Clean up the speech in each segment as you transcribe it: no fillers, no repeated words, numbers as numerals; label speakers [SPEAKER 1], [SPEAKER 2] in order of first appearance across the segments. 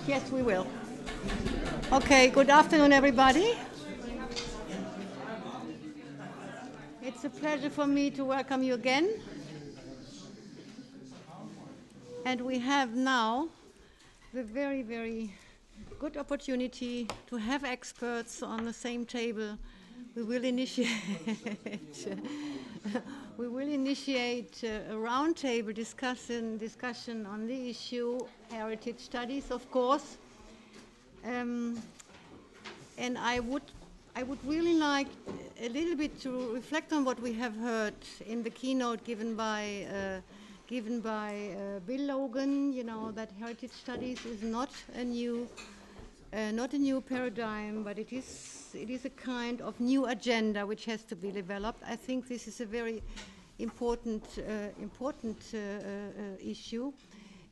[SPEAKER 1] Yes, we will. Okay, good afternoon, everybody. It's a pleasure for me to welcome you again. And we have now the very, very good opportunity to have experts on the same table. We will initiate a roundtable discussion on the issue heritage studies, of course. And I would really like a little bit to reflect on what we have heard in the keynote given by Bill Logan. You know that heritage studies is not a new paradigm, but it is a kind of new agenda which has to be developed. I think this is a very important issue.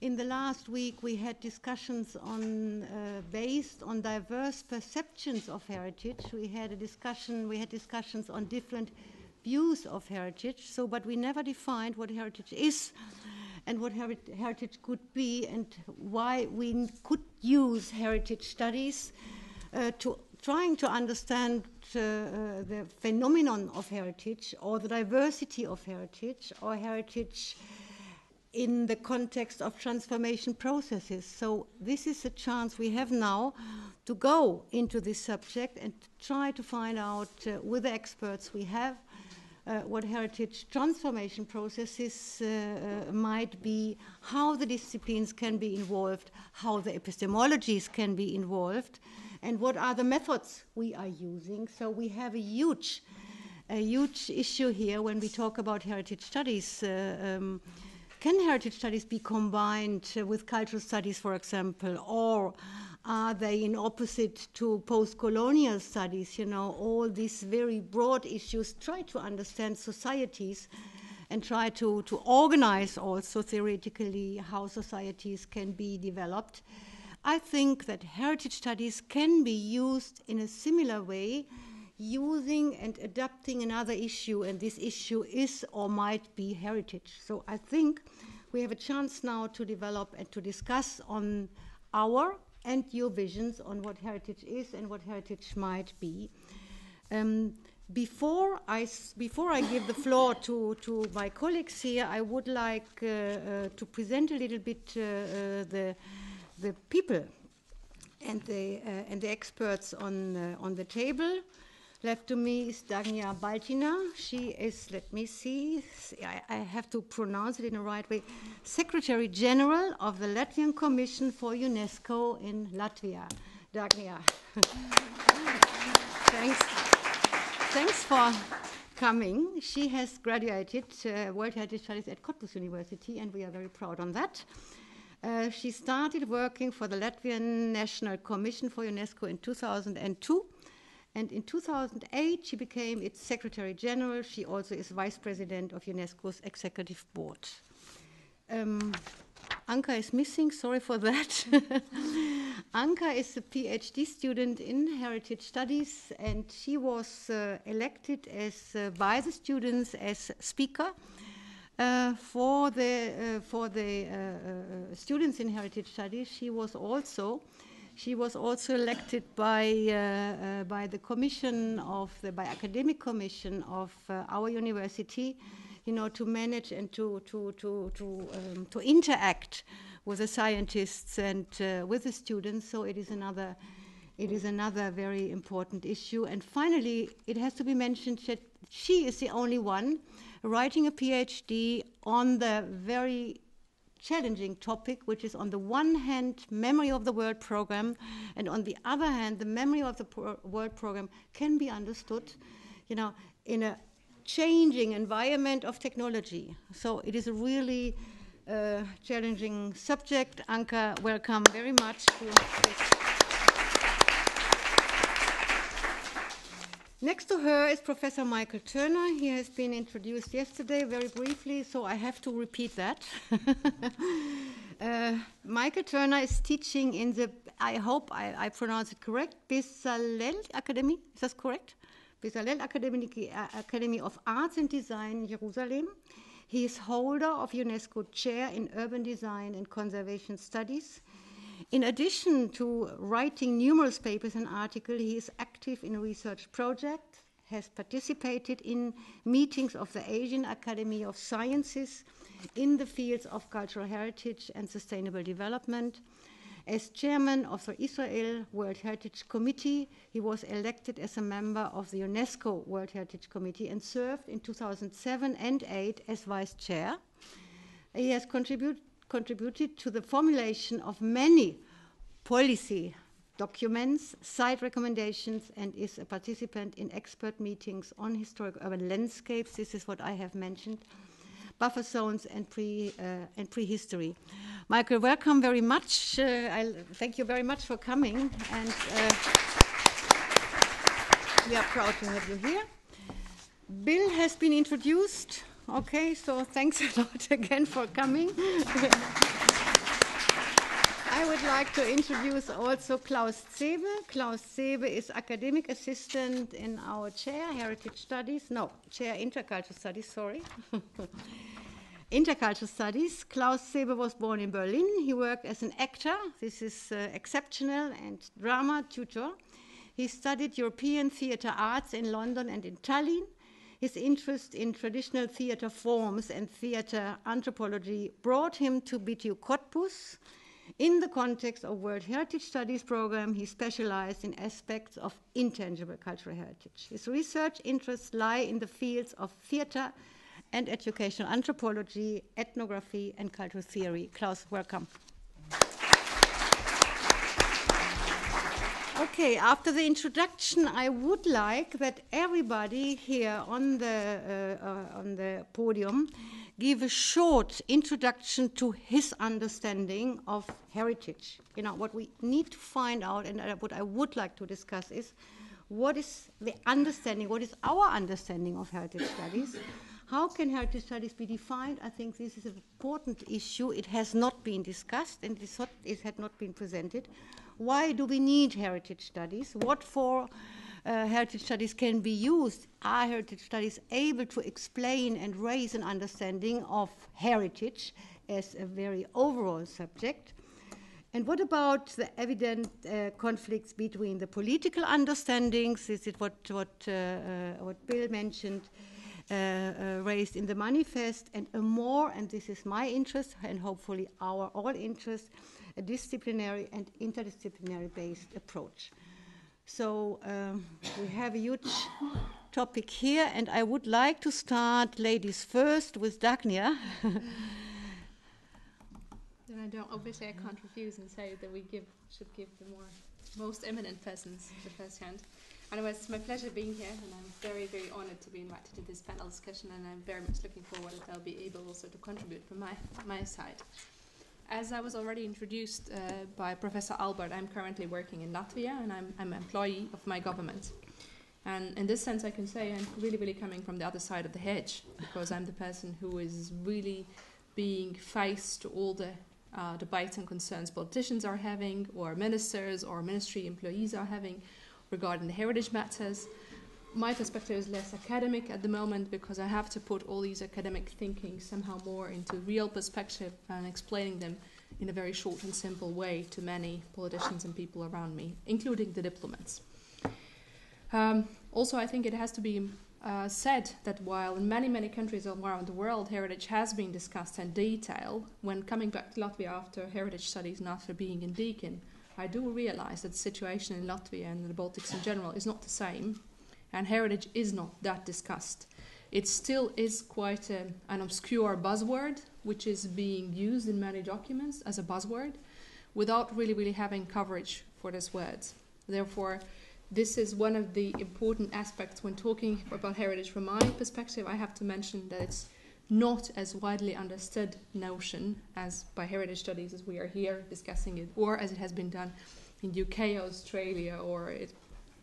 [SPEAKER 1] In the last week, we had discussions on based on diverse perceptions of heritage. We had discussions on different views of heritage. But we never defined what heritage is, and what heritage could be, and why we could use heritage studies to trying to understand the phenomenon of heritage, or the diversity of heritage, or heritage in the context of transformation processes. So this is a chance we have now to go into this subject and try to find out with the experts we have what heritage transformation processes might be, how the disciplines can be involved, how the epistemologies can be involved, and what are the methods we are using. So we have a huge issue here when we talk about heritage studies. Can heritage studies be combined with cultural studies, for example, or are they in opposite to post-colonial studies? You know, all these very broad issues. Try to understand societies and try to organize also theoretically how societies can be developed. I think that heritage studies can be used in a similar way, using and adapting another issue, and this issue is or might be heritage. So I think we have a chance now to develop and to discuss on our and your visions on what heritage is and what heritage might be. Before I give the floor to my colleagues here, I would like to present a little bit the people and the experts on the table. Left to me is Dagnija Baltina. She is, let me see, I have to pronounce it in the right way, Secretary General of the Latvian Commission for UNESCO in Latvia. Dagnija. Thanks for coming. She has graduated World Heritage Studies at Cottbus University, and we are very proud on that. She started working for the Latvian National Commission for UNESCO in 2002. And in 2008, she became its Secretary General. She also is Vice President of UNESCO's Executive Board. Anca is missing, sorry for that. Anca is a PhD student in Heritage Studies, and she was elected by the students as speaker for the students in Heritage Studies. She was also elected by the commission by academic commission of our university, you know, to manage and to interact with the scientists and with the students. So it is another very important issue. And finally, it has to be mentioned that she is the only one writing a PhD on the very challenging topic, which is on the one hand Memory of the World program, and on the other hand the Memory of the World program can be understood, you know, in a changing environment of technology. So it is a really challenging subject. Anca, welcome very much to this. Next to her is Professor Michael Turner. He has been introduced yesterday very briefly, so I have to repeat that. Michael Turner is teaching in the, I hope I pronounce it correct, Bezalel Academy. Is that correct? Bezalel Academy of Arts and Design, Jerusalem. He is holder of UNESCO Chair in Urban Design and Conservation Studies. In addition to writing numerous papers and articles, he is active in a research project, has participated in meetings of the Asian Academy of Sciences in the fields of cultural heritage and sustainable development. As chairman of the Israel World Heritage Committee, he was elected as a member of the UNESCO World Heritage Committee and served in 2007 and 2008 as vice chair. He has contributed to the formulation of many policy documents, site recommendations, and is a participant in expert meetings on historic urban landscapes. This is what I have mentioned, buffer zones and prehistory. Michael, welcome very much. I thank you very much for coming, and we are proud to have you here. Bill has been introduced. Okay, so thanks a lot again for coming. I would like to introduce also Klaus Zehbe. Klaus Zehbe is academic assistant in our chair, Heritage Studies. No, chair Intercultural Studies, sorry. Intercultural Studies. Klaus Zehbe was born in Berlin. He worked as an actor, this is exceptional, and drama tutor. He studied European theatre arts in London and in Tallinn. His interest in traditional theatre forms and theatre anthropology brought him to BTU Cottbus. In the context of World Heritage Studies program, he specialized in aspects of intangible cultural heritage. His research interests lie in the fields of theatre and educational anthropology, ethnography, and cultural theory. Klaus, welcome. Okay, after the introduction, I would like that everybody here on the podium give a short introduction to his understanding of heritage. You know, what we need to find out, and what I would like to discuss is, what is the understanding, what is our understanding of heritage studies? How can heritage studies be defined? I think this is an important issue. It has not been discussed, and it had not been presented. Why do we need heritage studies? What for heritage studies can be used? Are heritage studies able to explain and raise an understanding of heritage as a very overall subject? And what about the evident conflicts between the political understandings? This is what Bill mentioned, raised in the manifest, and a more, and this is my interest, and hopefully our all interest, a disciplinary and interdisciplinary based approach. So we have a huge topic here, and I would like to start, ladies first, with Dagnija.
[SPEAKER 2] Then I can't refuse and say that we should give the most eminent persons the first hand. Anyway, it's my pleasure being here, and I'm very, very honored to be invited to this panel discussion, and I'm very much looking forward that I'll be able also to contribute from my side. As I was already introduced by Professor Albert, I'm currently working in Latvia, and I'm an employee of my government. And in this sense, I can say I'm really, really coming from the other side of the hedge, because I'm the person who is really being faced to all the debates and concerns politicians are having, or ministers or ministry employees are having regarding the heritage matters. My perspective is less academic at the moment, because I have to put all these academic thinking somehow more into real perspective and explaining them in a very short and simple way to many politicians and people around me, including the diplomats. Also, I think it has to be said that while in many, many countries around the world heritage has been discussed in detail, when coming back to Latvia after heritage studies and after being in Deakin, I do realize that the situation in Latvia and the Baltics in general is not the same, and heritage is not that discussed. It still is quite an obscure buzzword, which is being used in many documents as a buzzword, without really, really having coverage for these words. Therefore, this is one of the important aspects when talking about heritage. From my perspective, I have to mention that it's not as widely understood notion as by heritage studies as we are here discussing it, or as it has been done in UK, Australia, or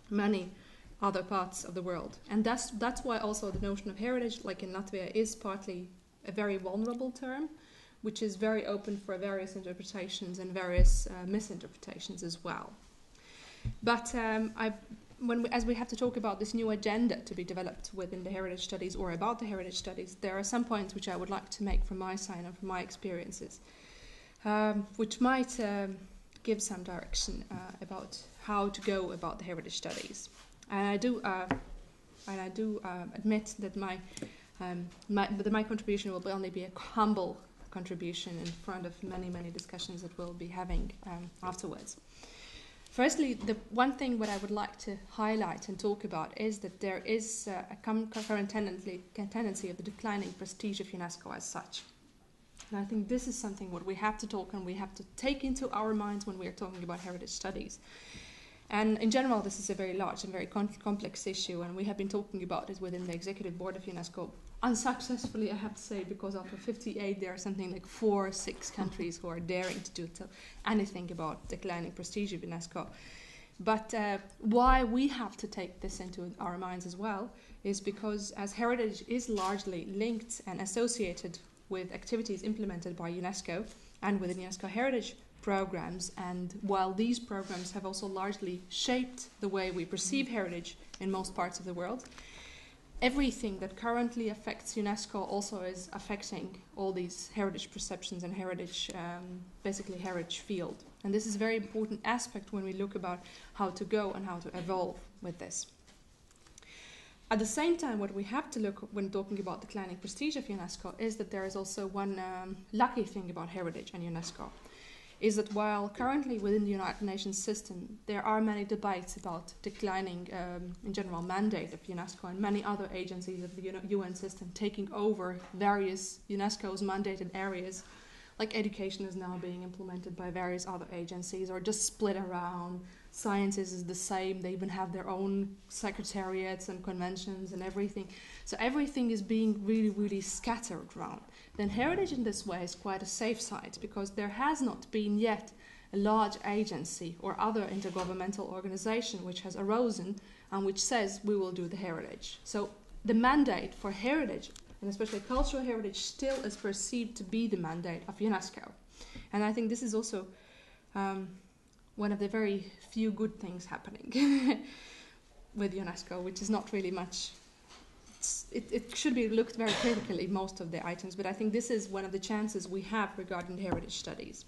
[SPEAKER 2] many other parts of the world. And that's why also the notion of heritage, like in Latvia, is partly a very vulnerable term, which is very open for various interpretations and various misinterpretations as well. But as we have to talk about this new agenda to be developed within the heritage studies or about the heritage studies, there are some points which I would like to make from my side and from my experiences, which might give some direction about how to go about the heritage studies. And I do admit that my contribution will only be a humble contribution in front of many discussions that we'll be having afterwards. Firstly, the one thing what I would like to highlight and talk about is that there is a current tendency of the declining prestige of UNESCO as such. And I think this is something what we have to talk and we have to take into our minds when we are talking about heritage studies. And in general, this is a very large and very complex issue, and we have been talking about it within the executive board of UNESCO unsuccessfully, I have to say, because after 58 there are something like 4 or 6 countries who are daring to do anything about declining prestige of UNESCO. But why we have to take this into our minds as well is because as heritage is largely linked and associated with activities implemented by UNESCO and within UNESCO heritage programs, and while these programs have also largely shaped the way we perceive heritage in most parts of the world, everything that currently affects UNESCO also is affecting all these heritage perceptions and heritage, basically heritage field. And this is a very important aspect when we look about how to go and how to evolve with this. At the same time, what we have to look when talking about declining prestige of UNESCO is that there is also one lucky thing about heritage and UNESCO, is that while currently within the United Nations system there are many debates about declining in general mandate of UNESCO and many other agencies of the UN system taking over various UNESCO's mandated areas, like education is now being implemented by various other agencies or just split around, sciences is the same, they even have their own secretariats and conventions and everything. So everything is being really scattered around. Then heritage in this way is quite a safe side because there has not been yet a large agency or other intergovernmental organization which has arisen and which says we will do the heritage. So the mandate for heritage, and especially cultural heritage, still is perceived to be the mandate of UNESCO. And I think this is also one of the very few good things happening with UNESCO, which is not really much. It should be looked very critically, most of the items, but I think this is one of the chances we have regarding the heritage studies.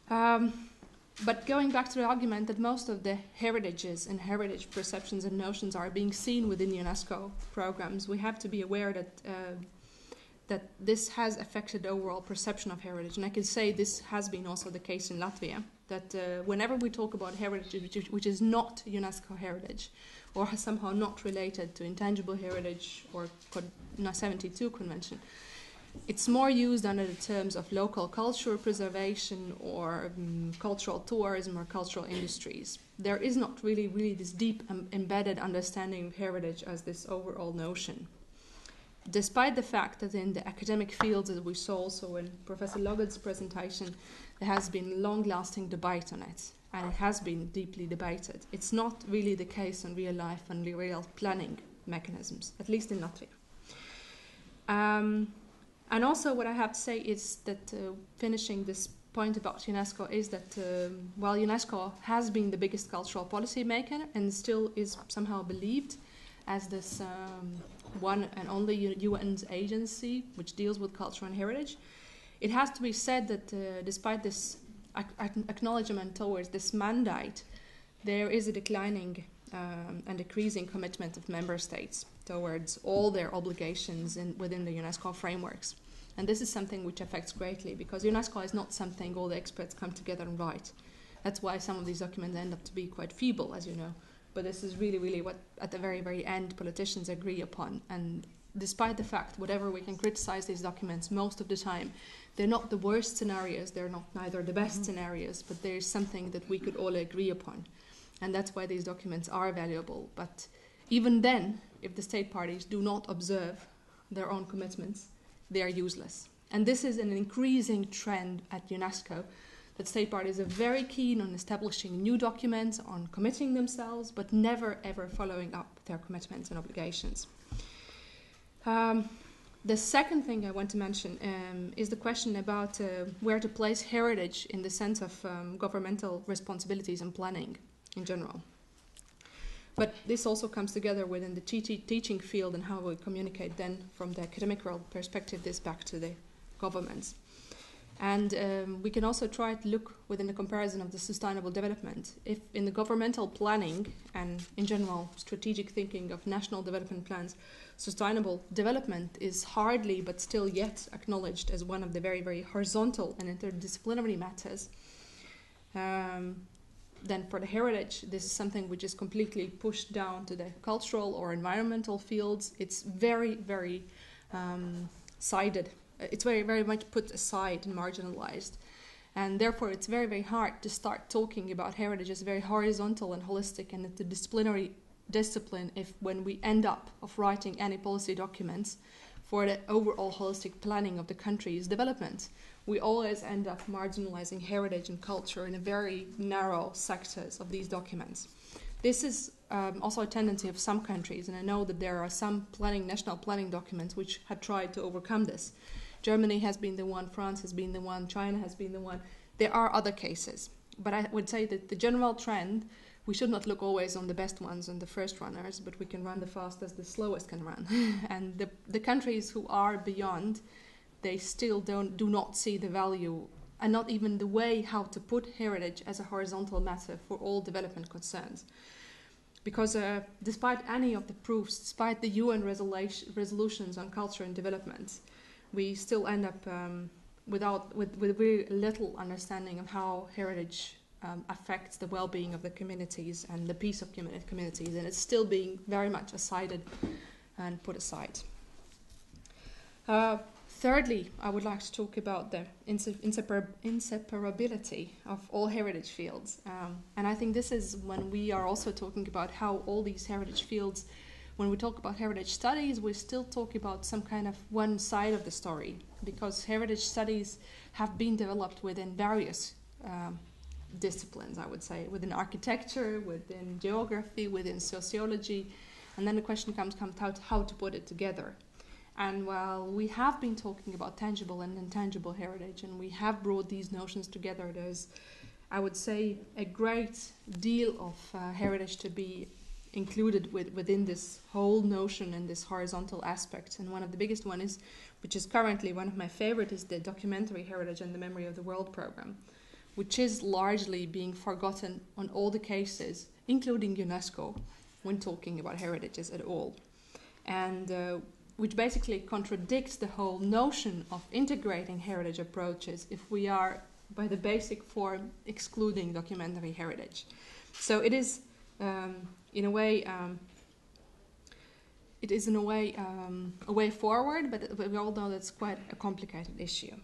[SPEAKER 2] But going back to the argument that most of the heritages and heritage perceptions and notions are being seen within UNESCO programs, we have to be aware that this has affected the overall perception of heritage. And I can say this has been also the case in Latvia, that whenever we talk about heritage which is not UNESCO heritage, or somehow not related to intangible heritage or 72 convention, it's more used under the terms of local culture preservation or cultural tourism or cultural industries. There is not really this deep embedded understanding of heritage as this overall notion. Despite the fact that in the academic fields, as we saw also in Professor Logan's presentation, there has been long-lasting debate on it, and it has been deeply debated. It's not really the case in real life and real planning mechanisms, at least in Latvia. And also what I have to say is that finishing this point about UNESCO is that while UNESCO has been the biggest cultural policy maker and still is somehow believed as this one and only UN's agency which deals with culture and heritage, it has to be said that despite this acknowledgement towards this mandate, there is a declining and decreasing commitment of member states towards all their obligations within the UNESCO frameworks. And this is something which affects greatly because UNESCO is not something all the experts come together and write. That's why some of these documents end up to be quite feeble, as you know. But this is really what, at the very end, politicians agree upon. And despite the fact, whatever we can criticize these documents, most of the time, they're not the worst scenarios, they're not neither the best scenarios, but there's something that we could all agree upon. And that's why these documents are valuable. But even then, if the state parties do not observe their own commitments, they are useless. And this is an increasing trend at UNESCO, that state parties are very keen on establishing new documents, on committing themselves, but never ever following up their commitments and obligations. The second thing I want to mention is the question about where to place heritage in the sense of governmental responsibilities and planning in general. But this also comes together within the teaching field and how we communicate then from the academic world perspective this back to the governments. And we can also try to look within the comparison of the sustainable development. If in the governmental planning and in general strategic thinking of national development plans, sustainable development is hardly but still yet acknowledged as one of the very, very horizontal and interdisciplinary matters, then for the heritage, this is something which is completely pushed down to the cultural or environmental fields. It's very, very sided. It's very, very much put aside and marginalized. And therefore, it's very, very hard to start talking about heritage as very horizontal and holistic and interdisciplinary discipline if when we end up of writing any policy documents for the overall holistic planning of the country's development, we always end up marginalizing heritage and culture in a very narrow sectors of these documents. This is also a tendency of some countries, and I know that there are some national planning documents which have tried to overcome this. Germany has been the one, France has been the one, China has been the one. There are other cases, but I would say that the general trend, we should not look always on the best ones and the first runners, but we can run the fastest, the slowest can run. And the countries who are beyond, they still do not see the value and not even the way how to put heritage as a horizontal matter for all development concerns. Because despite any of the proofs, despite the UN resolutions on culture and development, we still end up with very little understanding of how heritage affects the well-being of the communities and the peace of communities, and it's still being very much aside and put aside. Thirdly, I would like to talk about the inseparability of all heritage fields. And I think this is when we are also talking about how all these heritage fields, when we talk about heritage studies, we still talk about some kind of one side of the story, because heritage studies have been developed within various disciplines, I would say, within architecture, within geography, within sociology, and then the question comes how to put it together. And while we have been talking about tangible and intangible heritage, and we have brought these notions together, there's, I would say, a great deal of heritage to be included within this whole notion and this horizontal aspect. And one of the biggest one is, which is currently one of my favorite, is the documentary heritage and the memory of the world program, which is largely being forgotten on all the cases, including UNESCO, when talking about heritages at all. And which basically contradicts the whole notion of integrating heritage approaches if we are, by the basic form, excluding documentary heritage. So it is, in a way, a way forward, but we all know that's quite a complicated issue.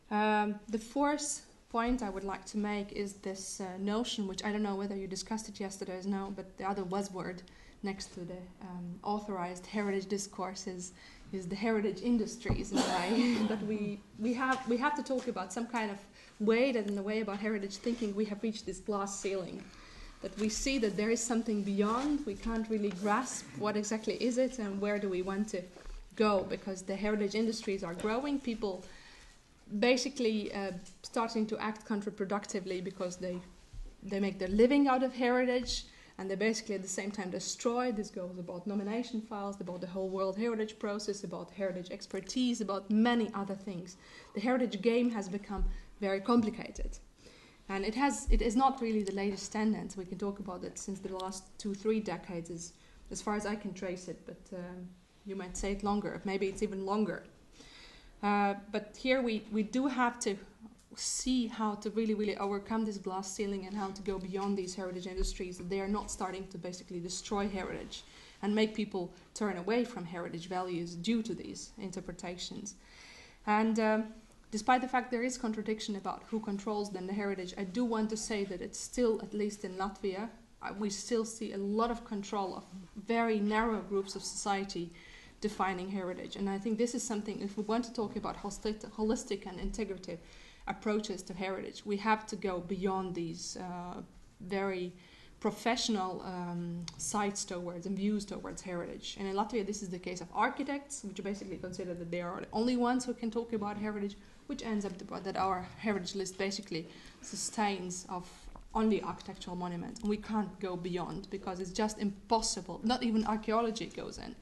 [SPEAKER 2] The fourth point I would like to make is this notion, which I don't know whether you discussed it yesterday or no, but the other buzzword next to the authorized heritage discourses is the heritage industries, in a way that we have to talk about some kind of way that in the way about heritage thinking we have reached this glass ceiling, that we see that there is something beyond, we can't really grasp what exactly is it and where do we want to go, because the heritage industries are growing, people basically starting to act counterproductively because they make their living out of heritage, and they basically at the same time destroy. This goes about nomination files, about the whole World Heritage process, about heritage expertise, about many other things. The heritage game has become very complicated. And it is not really the latest tendency. We can talk about it since the last 2-3 decades, as far as I can trace it, but you might say it longer, maybe it's even longer. But here we do have to see how to really overcome this glass ceiling and how to go beyond these heritage industries, that they are not starting to basically destroy heritage and make people turn away from heritage values due to these interpretations. And despite the fact there is contradiction about who controls then the heritage, I do want to say that it's still, at least in Latvia, we still see a lot of control of very narrow groups of society defining heritage. And I think this is something, if we want to talk about holistic and integrative approaches to heritage, we have to go beyond these very professional sights towards and views towards heritage. And in Latvia, this is the case of architects, which basically consider that they are the only ones who can talk about heritage, which ends up that our heritage list basically sustains of only architectural monuments. And we can't go beyond because it's just impossible. Not even archaeology goes in.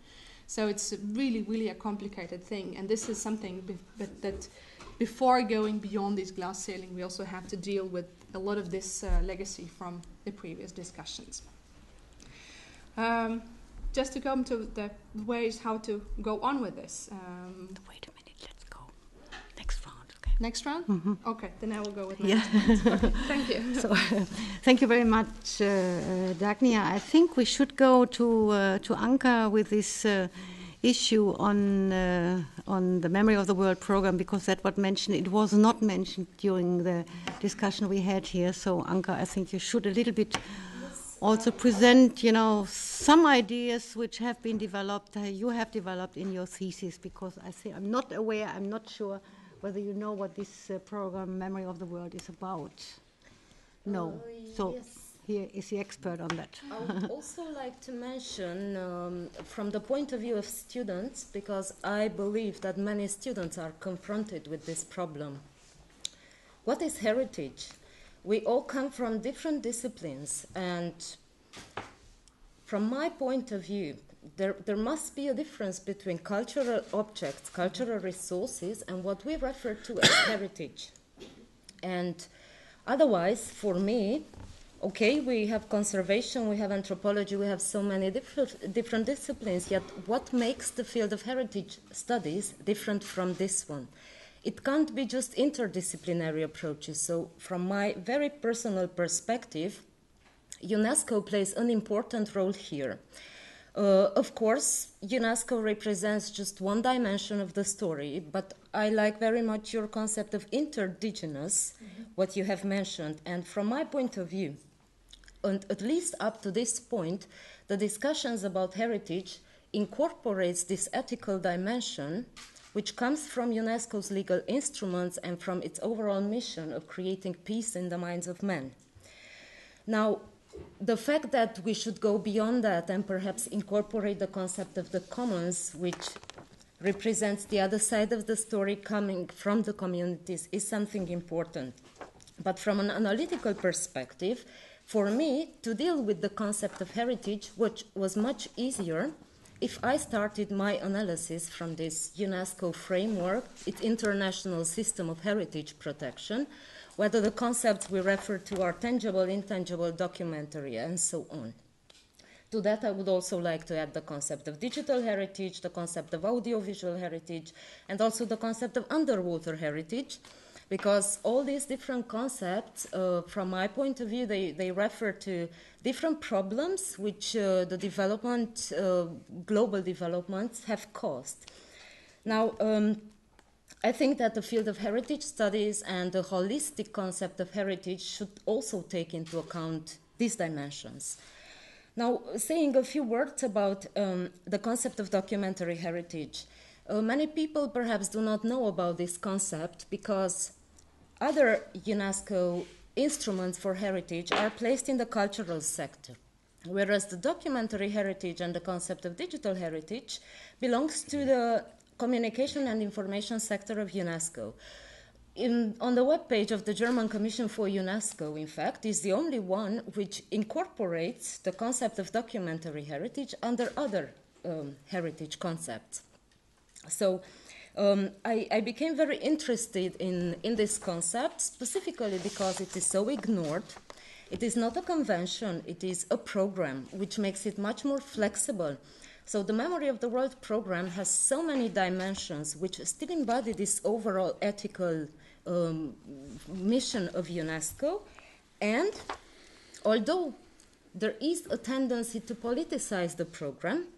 [SPEAKER 2] So it's really, really a complicated thing. And this is something that before going beyond this glass ceiling, we also have to deal with a lot of this legacy from the previous discussions. Just to come to the ways how to go on with this.
[SPEAKER 1] Wait a minute, let's go. Next round, okay.
[SPEAKER 2] Next round?
[SPEAKER 1] Mm-hmm.
[SPEAKER 2] Okay, then I will go with
[SPEAKER 1] yeah.
[SPEAKER 2] Okay, thank you.
[SPEAKER 1] So, thank you very much, Dagnija. I think we should go to Anca with this issue on the Memory of the World program, because that was mentioned. It was not mentioned during the discussion we had here. So, Anca, I think you should a little bit also present, some ideas which have been developed, you have developed in your thesis, because I think I'm not aware, I'm not sure whether you know what this program, Memory of the World, is about. No. So
[SPEAKER 3] yes.
[SPEAKER 1] Here is the expert on that.
[SPEAKER 3] I would also like to mention, from the point of view of students, because I believe that many students are confronted with this problem. What is heritage? We all come from different disciplines, and from my point of view, there must be a difference between cultural objects, cultural resources, and what we refer to as heritage. And otherwise, for me, okay, we have conservation, we have anthropology, we have so many different disciplines, yet what makes the field of heritage studies different from this one? It can't be just interdisciplinary approaches. So from my very personal perspective, UNESCO plays an important role here. Of course, UNESCO represents just one dimension of the story, but I like very much your concept of interdigenous, what you have mentioned. And from my point of view, and at least up to this point, the discussions about heritage incorporates this ethical dimension, which comes from UNESCO's legal instruments and from its overall mission of creating peace in the minds of men. Now, the fact that we should go beyond that and perhaps incorporate the concept of the commons, which represents the other side of the story coming from the communities, is something important. But from an analytical perspective, for me, to deal with the concept of heritage, which was much easier if I started my analysis from this UNESCO framework, its international system of heritage protection, whether the concepts we refer to are tangible, intangible, documentary, and so on. To that, I would also like to add the concept of digital heritage, the concept of audiovisual heritage, and also the concept of underwater heritage, because all these different concepts, from my point of view, they refer to different problems which the development, global developments have caused. Now, I think that the field of heritage studies and the holistic concept of heritage should also take into account these dimensions. Now, saying a few words about the concept of documentary heritage. Many people perhaps do not know about this concept because other UNESCO instruments for heritage are placed in the cultural sector, whereas the documentary heritage and the concept of digital heritage belongs to the communication and information sector of UNESCO. On the webpage of the German Commission for UNESCO, in fact, is the only one which incorporates the concept of documentary heritage under other heritage concepts. So I became very interested in this concept, specifically because it is so ignored. It is not a convention, it is a program, which makes it much more flexible. So the Memory of the World program has so many dimensions which still embody this overall ethical mission of UNESCO. And although there is a tendency to politicize the program,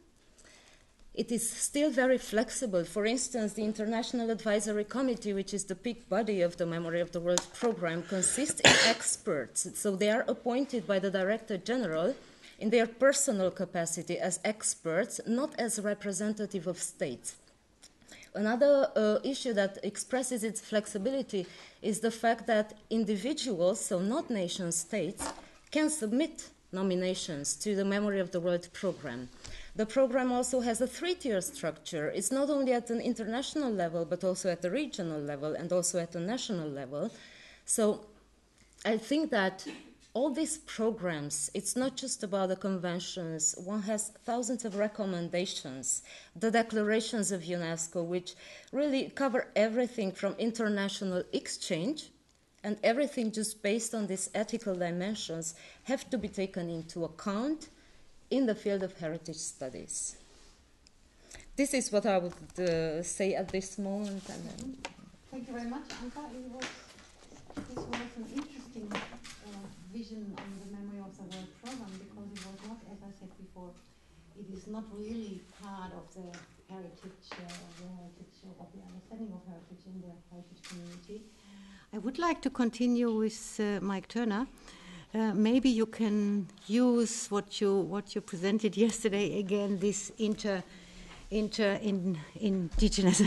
[SPEAKER 3] it is still very flexible. For instance, the International Advisory Committee, which is the peak body of the Memory of the World program, consists of experts. So they are appointed by the Director General in their personal capacity as experts, not as representative of states. Another issue that expresses its flexibility is the fact that individuals, so not nation states, can submit nominations to the Memory of the World program. The program also has a three-tier structure. It's not only at an international level, but also at the regional level and also at the national level. So I think that all these programs, it's not just about the conventions. One has thousands of recommendations, the declarations of UNESCO, which really cover everything from international exchange, and everything just based on these ethical dimensions have to be taken into account in the field of heritage studies. This is what I would say at this moment.
[SPEAKER 1] Thank you very much, Anka. This was an interesting vision on the memory of the world program, because it was not, as I said before, it is not really part of the heritage, of the understanding of heritage in the heritage community. I would like to continue with Mike Turner. Maybe you can use what you presented yesterday again, this indigenous,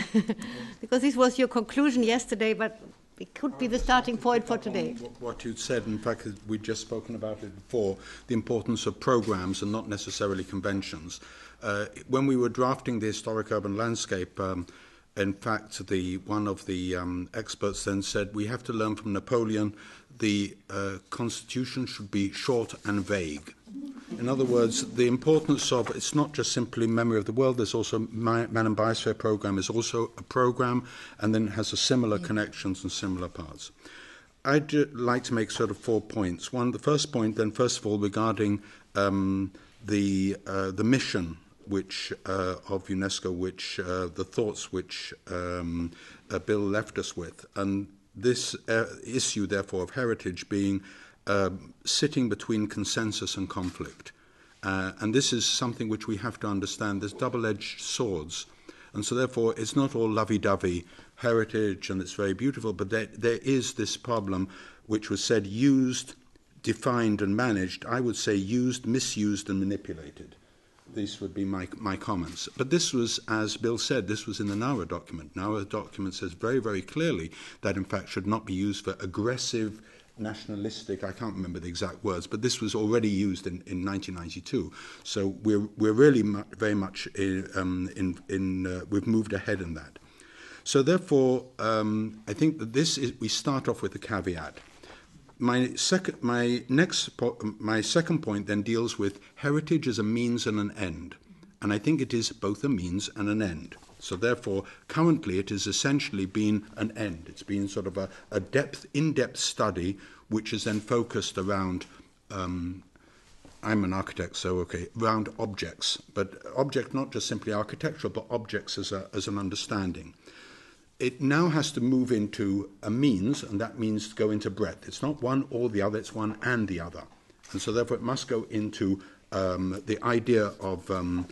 [SPEAKER 1] because this was your conclusion yesterday, but it could be the starting point for today.
[SPEAKER 4] What you'd said, in fact, we'd just spoken about it before, the importance of programs and not necessarily conventions. When we were drafting the historic urban landscape, in fact, one of the experts then said, we have to learn from Napoleon, the constitution should be short and vague. In other words, the importance of, it's not just simply memory of the world, there's also Man and Biosphere program is also a program, and then has a similar connections and similar parts. I'd like to make sort of 4 points. The first point then, first of all, regarding the mission which of UNESCO, which the thoughts which Bill left us with, and this issue, therefore, of heritage being sitting between consensus and conflict. And this is something which we have to understand. There's double-edged swords. And so, therefore, it's not all lovey-dovey heritage, and it's very beautiful, but there is this problem which was said used, defined, and managed. I would say used, misused, and manipulated. These would be my comments. But this was, as Bill said, this was in the NARA document. NARA document says very, very clearly that, in fact, should not be used for aggressive, nationalistic, I can't remember the exact words, but this was already used in 1992. So we're really very much we've moved ahead in that. So therefore, I think that we start off with a caveat. My second point then deals with heritage as a means and an end. And I think it is both a means and an end. So therefore, currently it has essentially been an end. It's been sort of a in-depth study which is then focused around, I'm an architect, so okay, around objects. But object not just simply architectural, but objects as an understanding. It now has to move into a means, and that means to go into breadth. It's not one or the other, it's one and the other. And so therefore it must go into the idea of a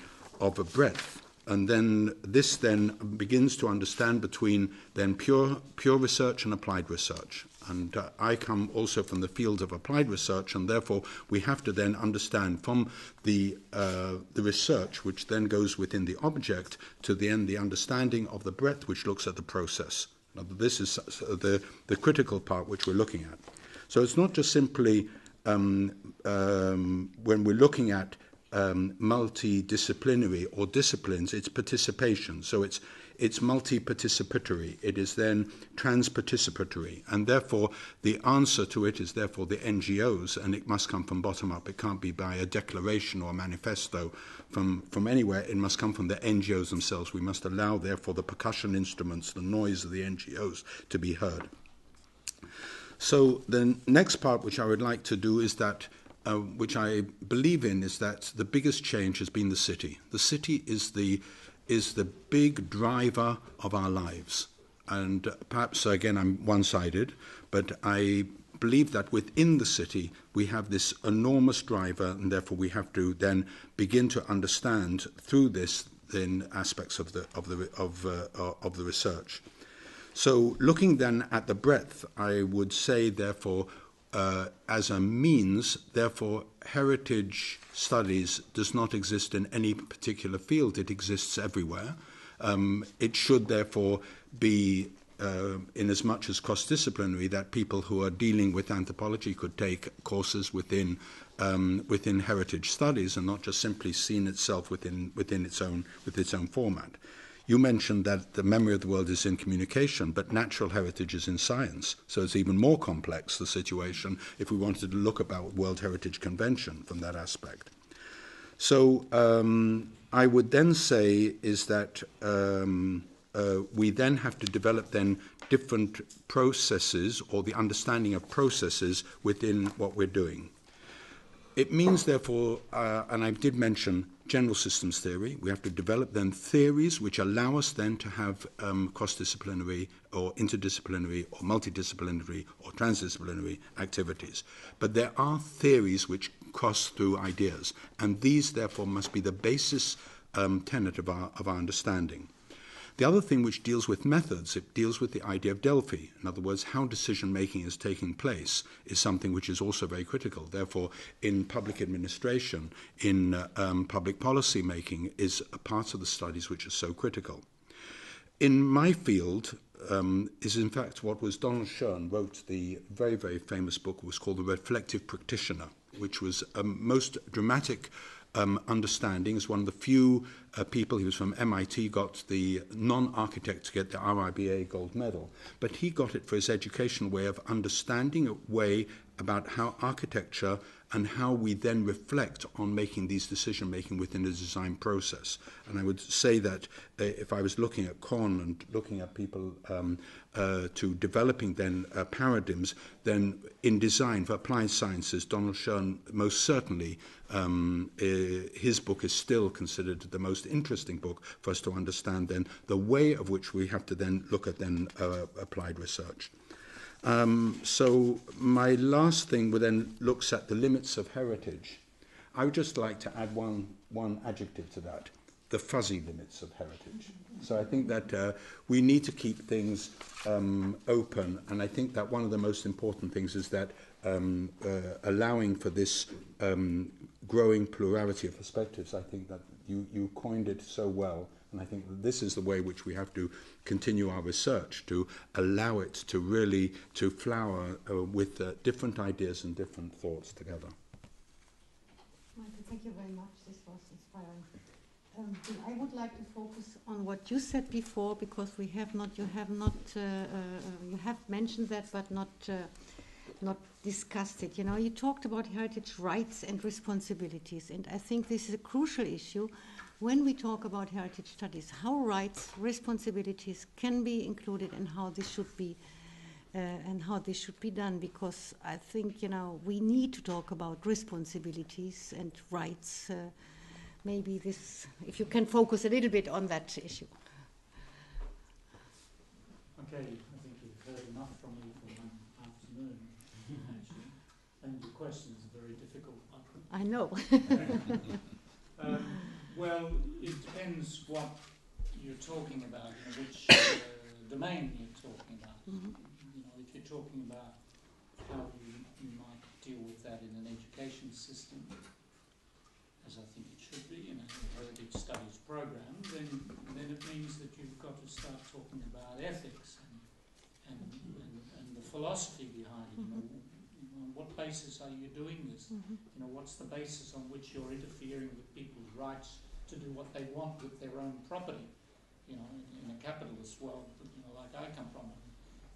[SPEAKER 4] breadth. And then this then begins to understand between then pure research and applied research. And I come also from the field of applied research, and therefore we have to then understand from the research, which then goes within the object, to the end the understanding of the breadth, which looks at the process. Now, this is the critical part which we're looking at. So it's not just simply when we're looking at multidisciplinary or disciplines, it's participation. So it's multi-participatory. It is then trans-participatory. And therefore, the answer to it is therefore the NGOs, and it must come from bottom up. It can't be by a declaration or a manifesto from anywhere. It must come from the NGOs themselves. We must allow, therefore, the percussion instruments, the noise of the NGOs to be heard. So the next part which I would like to do is that which I believe in, is that the biggest change has been the city. The city is the big driver of our lives. And perhaps, again, I'm one-sided, but I believe that within the city we have this enormous driver, and therefore we have to then begin to understand through this then aspects of the research. So looking then at the breadth, I would say, therefore, as a means, therefore, heritage studies does not exist in any particular field. It exists everywhere. It should, therefore, be, in as much as cross-disciplinary, that people who are dealing with anthropology could take courses within heritage studies and not just simply seen itself within its own format. You mentioned that the memory of the world is in communication, but natural heritage is in science. So it's even more complex, the situation, if we wanted to look about World Heritage Convention from that aspect. So I would then say is that we then have to develop then different processes or the understanding of processes within what we're doing. It means, therefore, and I did mention general systems theory, we have to develop then theories which allow us then to have cross-disciplinary or interdisciplinary or multidisciplinary or transdisciplinary activities. But there are theories which cross through ideas, and these, therefore, must be the basis tenet of our understanding. The other thing which deals with methods, it deals with the idea of Delphi. In other words, how decision-making is taking place is something which is also very critical. Therefore, in public administration, in public policy making, is a part of the studies which are so critical. In my field is in fact what was Donald Schoen wrote the very, very famous book, was called The Reflective Practitioner, which was a most dramatic understanding. As one of the few people, he was from MIT, got the non-architect to get the RIBA gold medal, but he got it for his educational way of understanding a way about how architecture and how we then reflect on making these decision-making within the design process. And I would say that if I was looking at Kohn and looking at people to developing then paradigms, then in design for applied sciences, Donald Schoen most certainly, his book is still considered the most interesting book for us to understand then the way of which we have to then look at then applied research. So my last thing then looks at the limits of heritage. I would just like to add one adjective to that, the fuzzy limits of heritage. So I think that we need to keep things open, and I think that one of the most important things is that allowing for this growing plurality of perspectives. I think that you coined it so well. And I think that this is the way which we have to continue our research, to allow it to really to flower with different ideas and different thoughts together.
[SPEAKER 1] Michael, thank you very much. This was inspiring. I would like to focus on what you said before, because you have mentioned that, but not discussed it. You know, you talked about heritage rights and responsibilities, and I think this is a crucial issue. When we talk about heritage studies, how rights, responsibilities can be included and how this should be done, because I think, you know, we need to talk about responsibilities and rights. Maybe this, if you can focus a little bit on that issue.
[SPEAKER 5] Okay, I think you've heard enough from me for one afternoon, actually, and the questions are very difficult.
[SPEAKER 1] I know.
[SPEAKER 5] Well, it depends what you're talking about, you know, which domain you're talking about. Mm-hmm. You know, if you're talking about how you might deal with that in an education system, as I think it should be in a heritage studies program, then it means that you've got to start talking about ethics and the philosophy behind it. Mm-hmm. On what basis are you doing this? Mm-hmm. You know, what's the basis on which you're interfering with people's rights to do what they want with their own property? You know, in a capitalist world, you know, like I come from,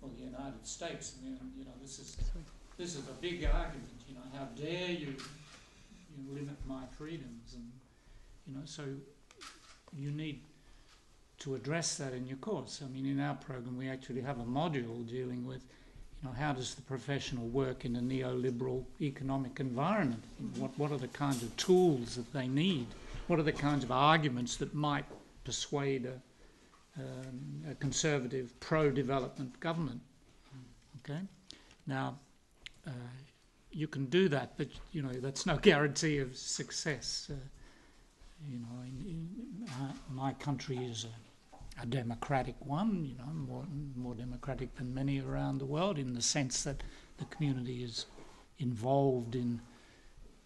[SPEAKER 5] or the United States, and then, you know, this is a big argument. You know, how dare you limit my freedoms, and you know, so you need to address that in your course. I mean, in our program, we actually have a module dealing with, you know, how does the professional work in a neoliberal economic environment? What are the kinds of tools that they need? What are the kinds of arguments that might persuade a conservative, pro-development government? Okay, now you can do that, but you know that's no guarantee of success. You know, my country is a democratic one. You know, more democratic than many around the world, in the sense that the community is involved in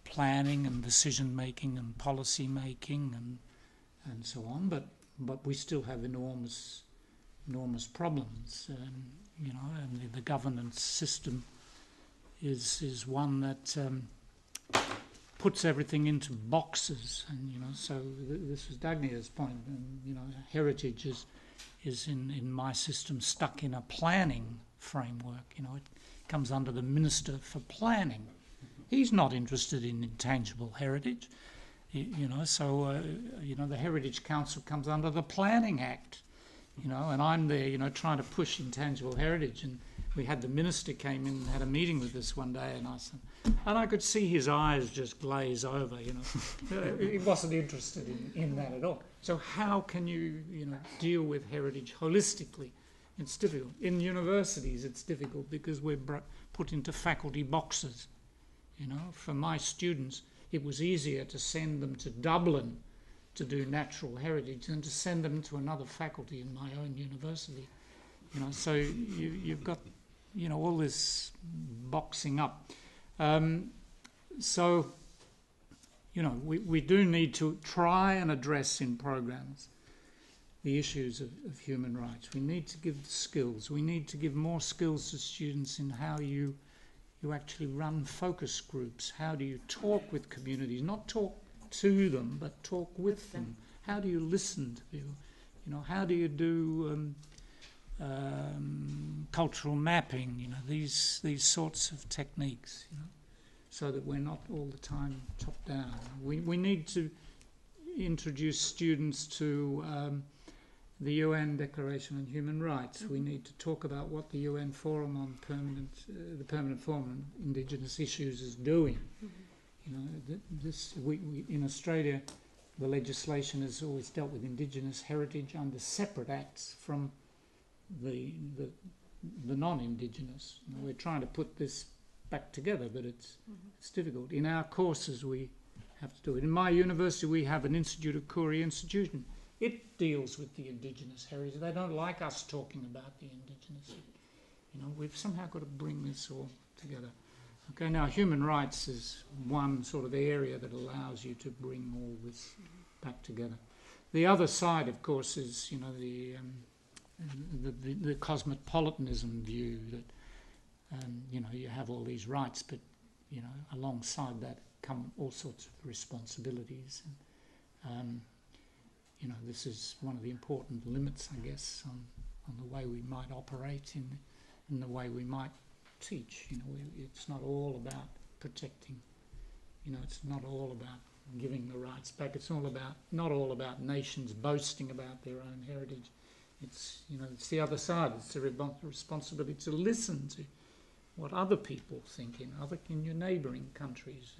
[SPEAKER 5] planning and decision making and policy making and so on, but we still have enormous problems. You know, and the governance system is one that
[SPEAKER 6] puts everything into boxes, and so this was Dagnija's point. And heritage is in my system stuck in a planning framework. It comes under the Minister for Planning. He's not interested in intangible heritage. So the Heritage Council comes under the Planning Act. And I'm there, trying to push intangible heritage. And we had the minister came in and had a meeting with us one day, and I could see his eyes just glaze over. He wasn't interested in that at all. So how can you, deal with heritage holistically? It's difficult. In universities, it's difficult because we're put into faculty boxes. For my students, it was easier to send them to Dublin to do natural heritage than to send them to another faculty in my own university. So you've got, all this boxing up. We do need to try and address in programs the issues of human rights. We need to give the skills. We need to give more skills to students in how you actually run focus groups. How do you talk with communities? Not talk to them, but talk with them. How do you listen to people? How do you do cultural mapping? These sorts of techniques. So that we're not all the time top down. We need to introduce students to the UN Declaration on Human Rights. We need to talk about what the UN Forum on the Permanent Forum on Indigenous Issues is doing. In Australia, the legislation has always dealt with Indigenous heritage under separate acts from the non-Indigenous. We're trying to put this back together, but it's difficult. In our courses, we have to do it. In my university, we have an institute, a Koori Institution. It deals with the Indigenous heritage. They don't like us talking about the Indigenous. We've somehow got to bring this all together. Okay, now human rights is one sort of area that allows you to bring all this back together. The other side, of course, is the cosmopolitanism view that you have all these rights, but alongside that come all sorts of responsibilities. And, this is one of the important limits, I guess, on the way we might operate in the way we might teach. It's not all about protecting. It's not all about giving the rights back. It's not all about nations boasting about their own heritage. It's the other side. It's the responsibility to listen to what other people think in your neighbouring countries,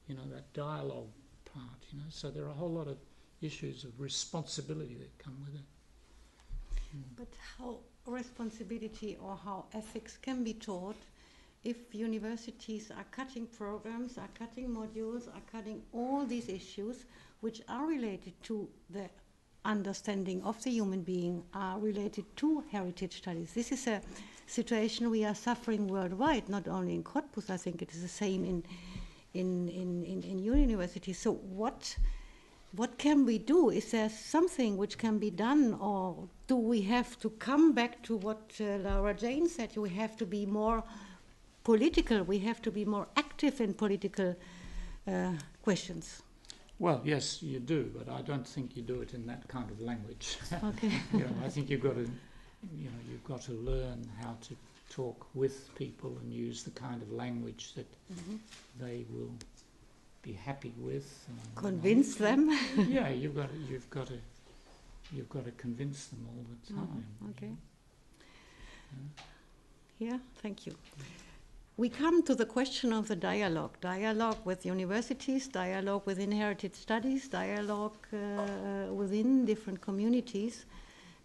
[SPEAKER 6] and that dialogue part. So there are a whole lot of issues of responsibility that come with it.
[SPEAKER 1] But how responsibility or how ethics can be taught if universities are cutting programs, are cutting modules, are cutting all these issues which are related to the understanding of the human being, are related to heritage studies. This is a situation we are suffering worldwide, not only in Cottbus. I think it is the same in your university. So what can we do? Is there something which can be done, or do we have to come back to what Laura Jane said? We have to be more political. We have to be more active in political questions.
[SPEAKER 6] Well, yes, you do, but I don't think you do it in that kind of language.
[SPEAKER 1] Okay.
[SPEAKER 6] I think you've got to learn how to talk with people and use the kind of language that they will be happy with.
[SPEAKER 1] Convince them.
[SPEAKER 6] Yeah, you've got to convince them all the time.
[SPEAKER 1] Okay. Yeah, thank you. We come to the question of the dialogue with universities, dialogue within heritage studies, dialogue within different communities.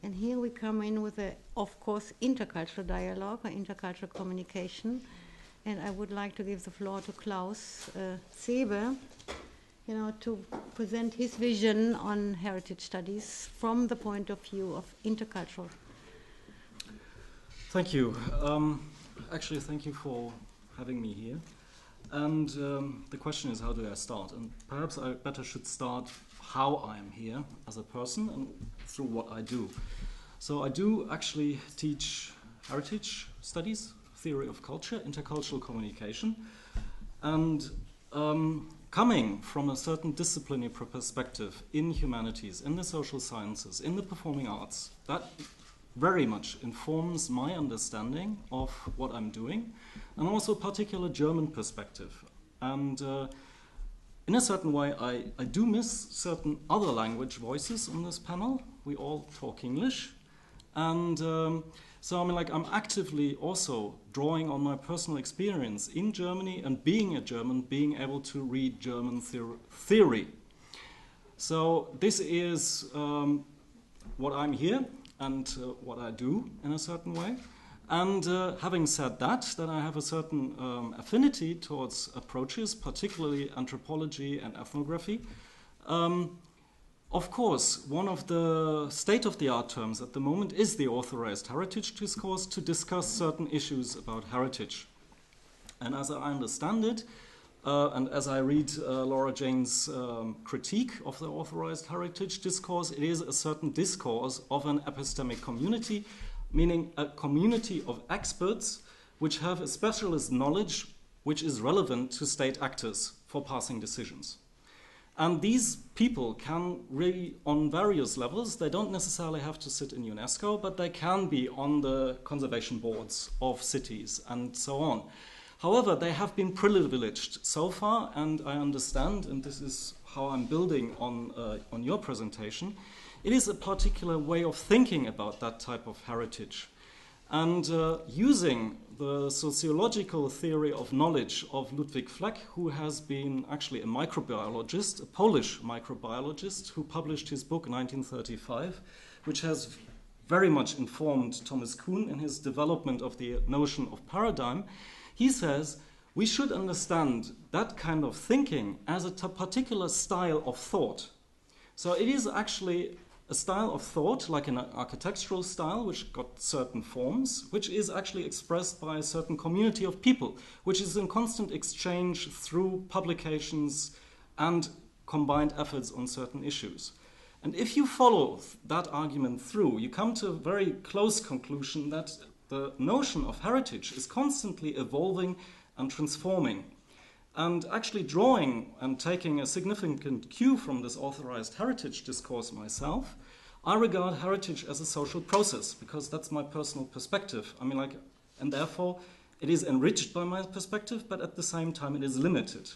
[SPEAKER 1] And here we come in with, of course, intercultural dialogue or intercultural communication. And I would like to give the floor to Klaus Zehbe, to present his vision on heritage studies from the point of view of intercultural.
[SPEAKER 7] Thank you. Actually, thank you for having me here. And the question is, how do I start? And perhaps I better should start how I am here as a person and through what I do. So I do actually teach heritage studies, theory of culture, intercultural communication. And coming from a certain disciplinary perspective in humanities, in the social sciences, in the performing arts, that very much informs my understanding of what I'm doing, and also a particular German perspective. And in a certain way, I do miss certain other language voices on this panel. We all talk English. And so, I mean, like, I'm actively also drawing on my personal experience in Germany and being a German, being able to read German theory. So this is what I'm here and what I do in a certain way. And having said that I have a certain affinity towards approaches, particularly anthropology and ethnography. Of course, one of the state-of-the-art terms at the moment is the authorized heritage discourse to discuss certain issues about heritage. And as I understand it, and as I read Laura Jane's critique of the authorized heritage discourse, it is a certain discourse of an epistemic community, meaning a community of experts which have a specialist knowledge which is relevant to state actors for passing decisions. And these people can really, on various levels, they don't necessarily have to sit in UNESCO, but they can be on the conservation boards of cities and so on. However, they have been privileged so far, and I understand, and this is how I'm building on your presentation, it is a particular way of thinking about that type of heritage. And using the sociological theory of knowledge of Ludwig Fleck, who has been actually a microbiologist, a Polish microbiologist, who published his book in 1935, which has very much informed Thomas Kuhn in his development of the notion of paradigm. He says we should understand that kind of thinking as a particular style of thought. So it is actually a style of thought, like an architectural style, which got certain forms, which is actually expressed by a certain community of people, which is in constant exchange through publications and combined efforts on certain issues. And if you follow that argument through, you come to a very close conclusion that the notion of heritage is constantly evolving and transforming. And actually drawing and taking a significant cue from this authorized heritage discourse myself, I regard heritage as a social process, because that's my personal perspective. I mean, like, and therefore it is enriched by my perspective, but at the same time it is limited.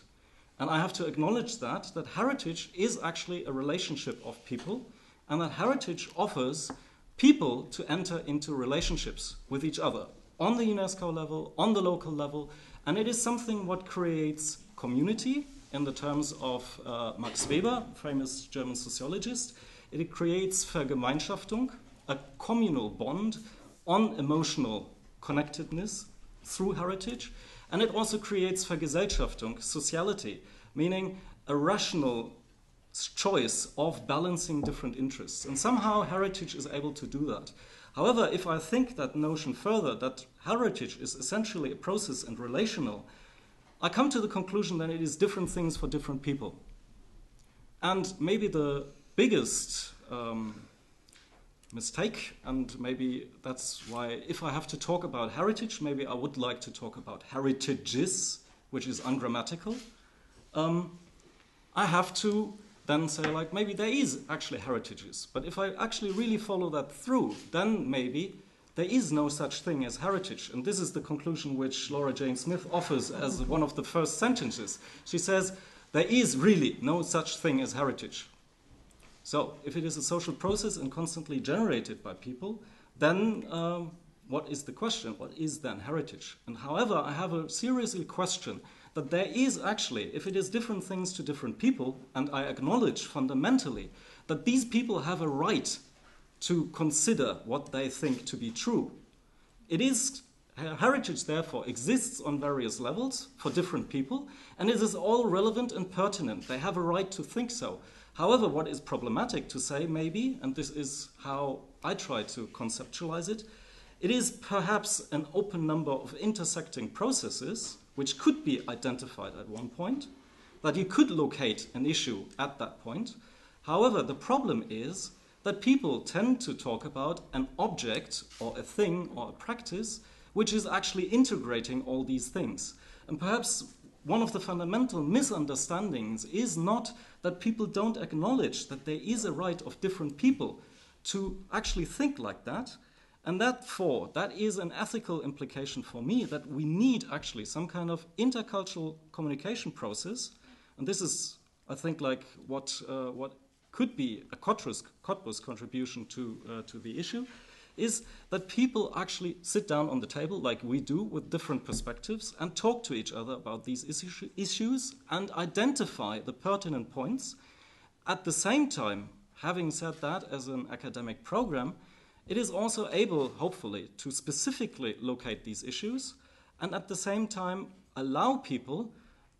[SPEAKER 7] And I have to acknowledge that heritage is actually a relationship of people, and that heritage offers people to enter into relationships with each other on the UNESCO level, on the local level, and it is something what creates community in the terms of Max Weber, famous German sociologist. It creates Vergemeinschaftung, a communal bond on emotional connectedness through heritage, and it also creates Vergesellschaftung, sociality, meaning a rational choice of balancing different interests. And somehow heritage is able to do that. However, if I think that notion further, that heritage is essentially a process and relational, I come to the conclusion that it is different things for different people. And maybe the biggest mistake, and maybe that's why if I have to talk about heritage, maybe I would like to talk about heritages, which is ungrammatical. I have to then say, like, maybe there is actually heritages. But if I actually really follow that through, then maybe there is no such thing as heritage. And this is the conclusion which Laura Jane Smith offers as one of the first sentences. She says, there is really no such thing as heritage. So if it is a social process and constantly generated by people, then what is the question? What is then heritage? And however, I have a serious question that there is actually, if it is different things to different people, and I acknowledge fundamentally that these people have a right to consider what they think to be true. It is, heritage therefore exists on various levels for different people, and it is all relevant and pertinent. They have a right to think so. However, what is problematic to say maybe, and this is how I try to conceptualize it, it is perhaps an open number of intersecting processes which could be identified at one point, that you could locate an issue at that point. However, the problem is that people tend to talk about an object or a thing or a practice which is actually integrating all these things. And perhaps one of the fundamental misunderstandings is not that people don't acknowledge that there is a right of different people to actually think like that. And therefore, that is an ethical implication for me, that we need actually some kind of intercultural communication process. And this is, I think, like what could be a Cottbus contribution to the issue, is that people actually sit down on the table, like we do, with different perspectives, and talk to each other about these issues and identify the pertinent points. At the same time, having said that, as an academic program, it is also able, hopefully, to specifically locate these issues and at the same time allow people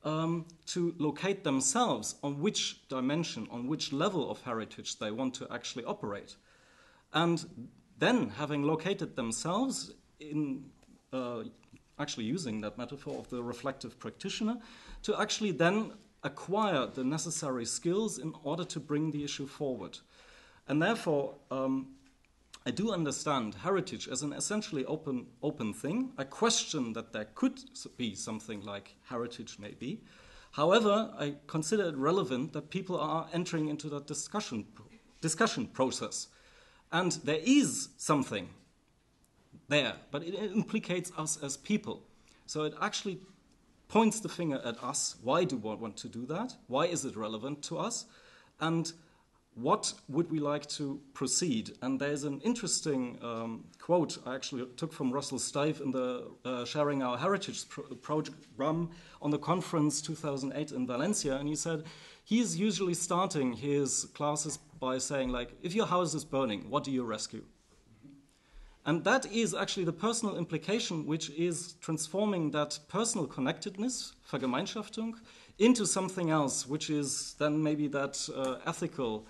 [SPEAKER 7] to locate themselves on which dimension, on which level of heritage they want to actually operate. And then, having located themselves in actually using that metaphor of the reflective practitioner, to actually then acquire the necessary skills in order to bring the issue forward. And therefore, I do understand heritage as an essentially open thing. I question that there could be something like heritage maybe. However, I consider it relevant that people are entering into that discussion process. And there is something there, but it implicates us as people. So it actually points the finger at us. Why do we want to do that? Why is it relevant to us? And what would we like to proceed? And there's an interesting quote I actually took from Russell Stive in the Sharing Our Heritage program on the conference 2008 in Valencia. And he said, he is usually starting his classes by saying, like, if your house is burning, what do you rescue? And that is actually the personal implication, which is transforming that personal connectedness, Vergemeinschaftung, into something else, which is then maybe that ethical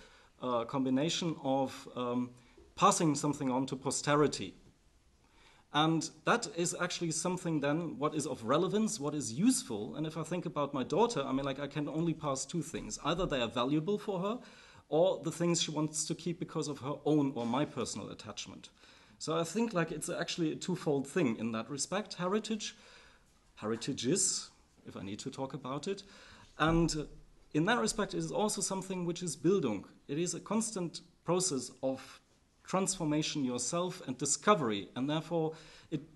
[SPEAKER 7] combination of passing something on to posterity. And that is actually something then, what is of relevance, what is useful. And if I think about my daughter, I mean, like, I can only pass two things. Either they are valuable for her, or the things she wants to keep because of her own or my personal attachment. So I think, like, it's actually a twofold thing in that respect. Heritages, if I need to talk about it. And in that respect, it is also something which is Bildung. It is a constant process of transformation yourself and discovery, and therefore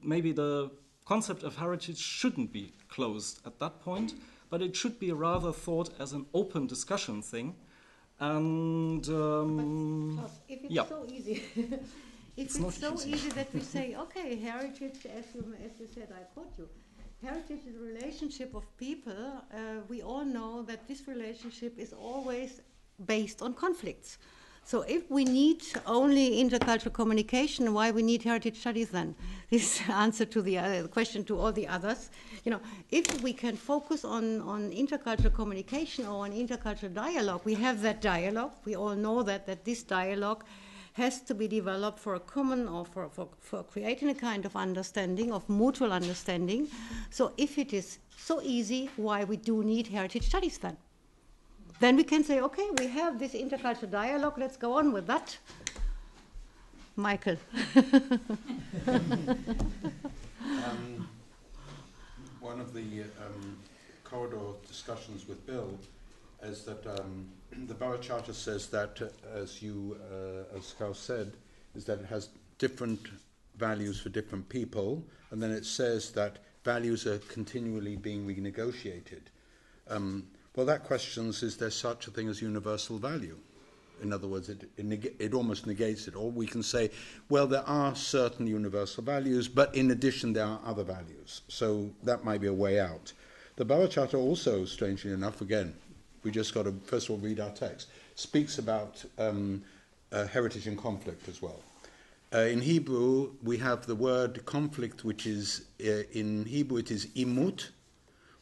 [SPEAKER 7] maybe the concept of heritage shouldn't be closed at that point, but it should be rather thought as an open discussion thing. And
[SPEAKER 1] Klaus, if it's so easy, if it's so easy that we say, okay, heritage, as you said, I quote you, heritage is a relationship of people. We all know that this relationship is always based on conflicts. So if we need only intercultural communication, why we need heritage studies then? This answer to the question to all the others. You know, if we can focus on intercultural communication or on intercultural dialogue, we have that dialogue. We all know that this dialogue has to be developed for a common or for creating a kind of understanding, of mutual understanding. So if it is so easy, why we do need heritage studies then? Then we can say, okay, we have this intercultural dialogue, let's go on with that. Michael.
[SPEAKER 4] One of the corridor discussions with Bill is that the Borough Charter says that, as Klaus said, is that it has different values for different people, and then it says that values are continually being renegotiated. Well, that questions, is there such a thing as universal value? In other words, it almost negates it. Or we can say, well, there are certain universal values, but in addition there are other values. So that might be a way out. The Borough Charter also, strangely enough, again, we just got to, first of all, read our text, speaks about heritage and conflict as well. In Hebrew, we have the word conflict, which is, in Hebrew, it is imut,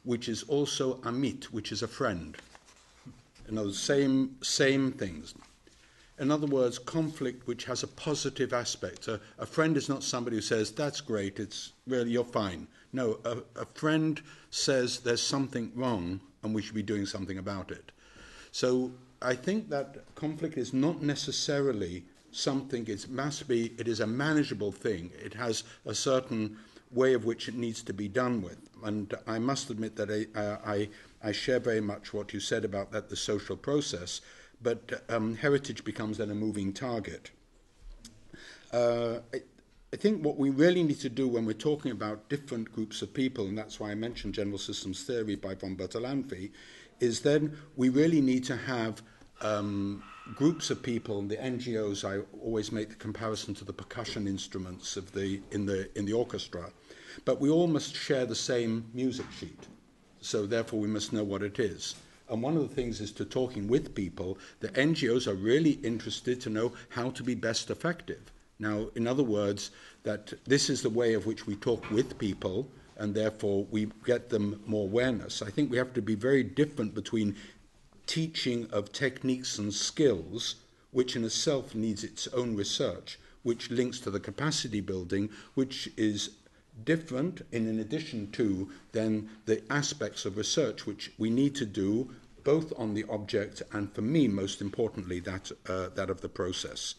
[SPEAKER 4] which is also amit, which is a friend. In other words, same things. In other words, conflict which has a positive aspect. A friend is not somebody who says, that's great, it's really, you're fine. No, a friend says there's something wrong and we should be doing something about it. So I think that conflict is not necessarily something, it is a manageable thing. It has a certain way of which it needs to be done with. and I must admit that I share very much what you said about that, the social process, but heritage becomes then a moving target. I think what we really need to do when we're talking about different groups of people, and that's why I mentioned general systems theory by von Bertalanffy, is then we really need to have groups of people. The NGOs, I always make the comparison to the percussion instruments of in the orchestra, but we all must share the same music sheet, so therefore we must know what it is. And one of the things is to talking with people. The NGOs are really interested to know how to be best effective. Now, in other words, that this is the way of which we talk with people, and therefore we get them more awareness. I think we have to be very different between teaching of techniques and skills, which in itself needs its own research, which links to the capacity building, which is different in addition to then the aspects of research which we need to do both on the object and, for me, most importantly, that of the process.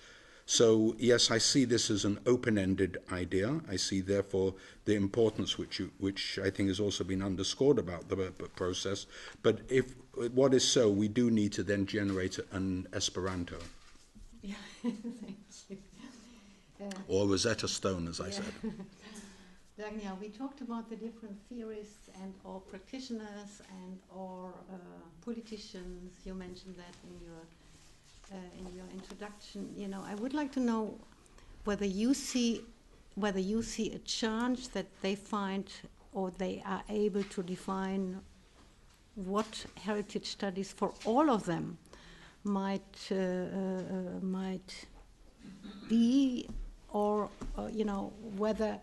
[SPEAKER 4] So, yes, I see this as an open-ended idea. I see, therefore, the importance which I think has also been underscored about the process. But if what is so, we do need to then generate an Esperanto.
[SPEAKER 1] Yeah, thank you.
[SPEAKER 4] Or Rosetta Stone, as I said.
[SPEAKER 1] Dagnija, we talked about the different theorists and or practitioners and or politicians. You mentioned that in your introduction. You know, I would like to know whether you see a chance that they find or they are able to define what heritage studies for all of them might be, or you know, whether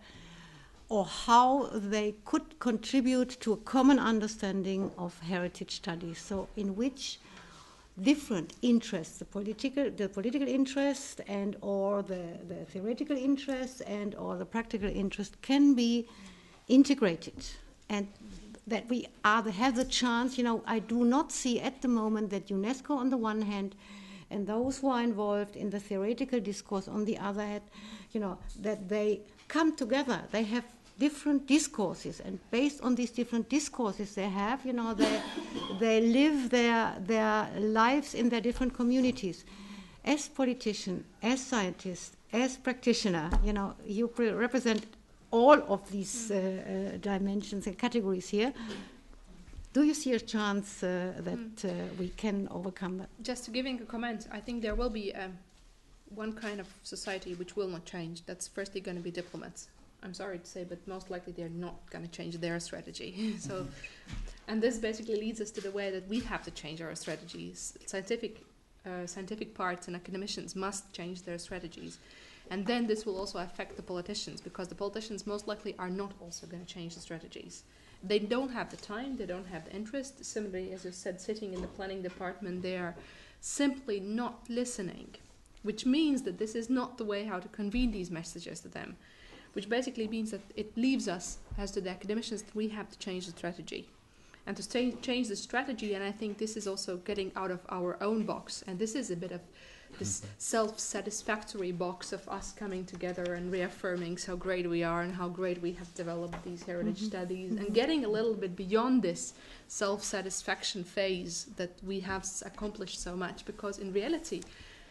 [SPEAKER 1] or how they could contribute to a common understanding of heritage studies. So in which different interests, the political interest and or the theoretical interest and or the practical interest can be integrated, and that we have the chance. You know, I do not see at the moment that UNESCO on the one hand and those who are involved in the theoretical discourse on the other hand, you know, that they come together. They have different discourses, and based on these different discourses they have, you know, they live their lives in their different communities. As politician, as scientist, as practitioner, you know, you represent all of these dimensions and categories here. Do you see a chance that we can overcome that?
[SPEAKER 2] Just giving a comment, I think there will be one kind of society which will not change. That's firstly going to be diplomats. I'm sorry to say, but most likely they're not going to change their strategy. So, and this basically leads us to the way that we have to change our strategies. Scientific parts and academicians must change their strategies. And then this will also affect the politicians, because the politicians most likely are not also going to change the strategies. They don't have the time, they don't have the interest. Similarly, as you said, sitting in the planning department, they are simply not listening, which means that this is not the way how to convey these messages to them. Which basically means that it leaves us, as to the academicians, that we have to change the strategy. And to change the strategy, and I think this is also getting out of our own box, and this is a bit of this self-satisfactory box of us coming together and reaffirming how great we are and how great we have developed these heritage studies, and getting a little bit beyond this self-satisfaction phase that we have accomplished so much. Because in reality,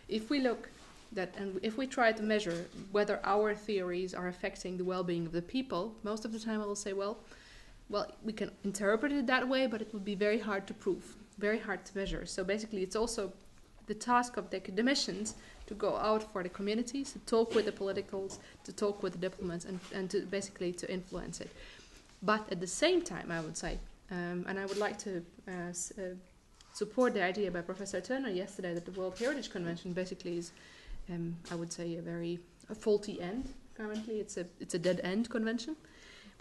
[SPEAKER 2] if we look and if we try to measure whether our theories are affecting the well-being of the people, most of the time I will say, well, we can interpret it that way, but it would be very hard to prove, very hard to measure. So basically, it's also the task of the academicians to go out for the communities, to talk with the politicals, to talk with the diplomats, and to basically to influence it. But at the same time, I would say, and I would like to support the idea by Professor Turner yesterday that the World Heritage Convention basically is, I would say, a faulty end. Currently, it's a dead end convention.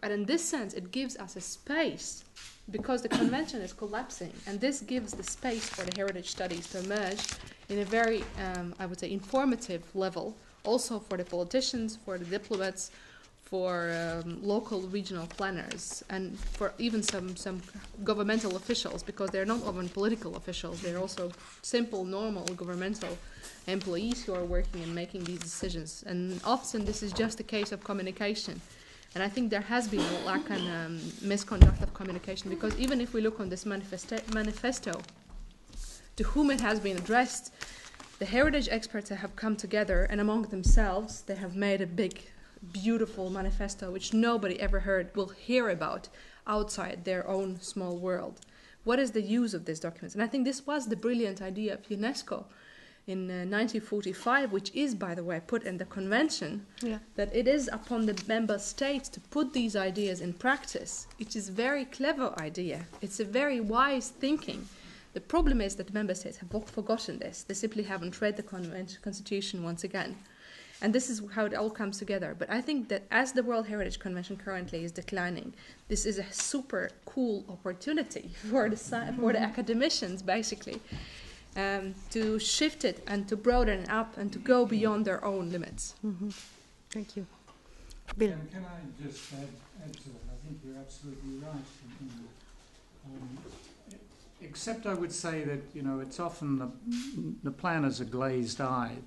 [SPEAKER 2] But in this sense, it gives us a space, because the convention is collapsing, and this gives the space for the heritage studies to emerge in a very, I would say, informative level, also for the politicians, for the diplomats, for local regional planners, and for even some governmental officials, because they're not even political officials, they're also simple, normal governmental employees who are working and making these decisions. And often this is just a case of communication. And I think there has been a lack and misconduct of communication, because even if we look on this manifesto, to whom it has been addressed, the heritage experts have come together, and among themselves they have made a big, beautiful manifesto which nobody ever will hear about outside their own small world. What is the use of these documents? And I think this was the brilliant idea of UNESCO in 1945, which is, by the way, put in the convention, that it is upon the member states to put these ideas in practice. It is a very clever idea. It's a very wise thinking. The problem is that the member states have forgotten this. They simply haven't read the constitution once again. And this is how it all comes together. But I think that as the World Heritage Convention currently is declining, this is a super cool opportunity for the academicians, basically, to shift it and to broaden it up and to go beyond their own limits.
[SPEAKER 1] Mm-hmm. Thank you. Bill.
[SPEAKER 6] Can I just add to that? I think you're absolutely right. Except I would say that, it's often the planners are glazed-eyed.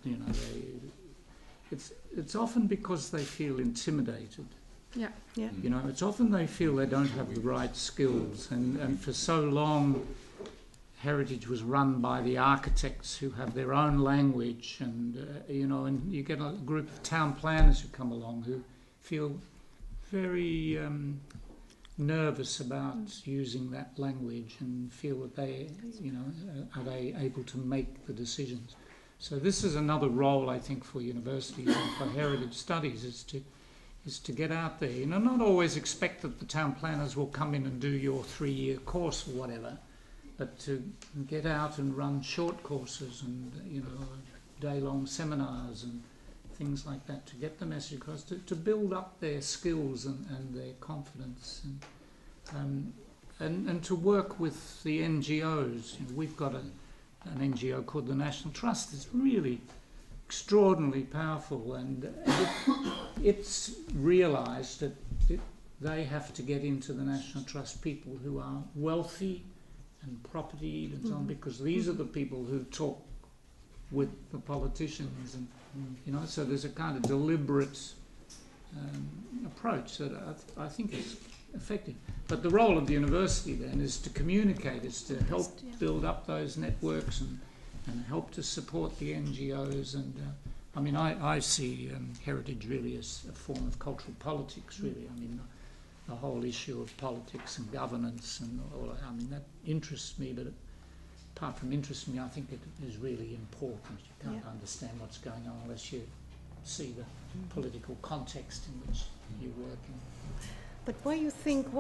[SPEAKER 6] It's often because they feel intimidated.
[SPEAKER 2] Yeah.
[SPEAKER 6] It's often they feel they don't have the right skills, and for so long, heritage was run by the architects who have their own language, and and you get a group of town planners who come along who feel very nervous about using that language and feel that they, are they able to make the decisions. So this is another role, I think, for universities and for heritage studies, is to get out there. Not always expect that the town planners will come in and do your 3-year course or whatever, but to get out and run short courses and, day-long seminars and things like that, to get the message across, to build up their skills and their confidence, and to work with the NGOs. We've got an NGO called the National Trust. It's really extraordinarily powerful, and it's realised that they have to get into the National Trust people who are wealthy and propertied and so on, because these are the people who talk with the politicians, and so there's a kind of deliberate approach that I think is effective. But the role of the university then is to communicate, is to help build up those networks and help to support the NGOs. And I see heritage really as a form of cultural politics, really. The whole issue of politics and governance and all that interests me, but apart from interesting me, I think it is really important. You can't understand what's going on unless you see the political context in which you're working.
[SPEAKER 1] But why you think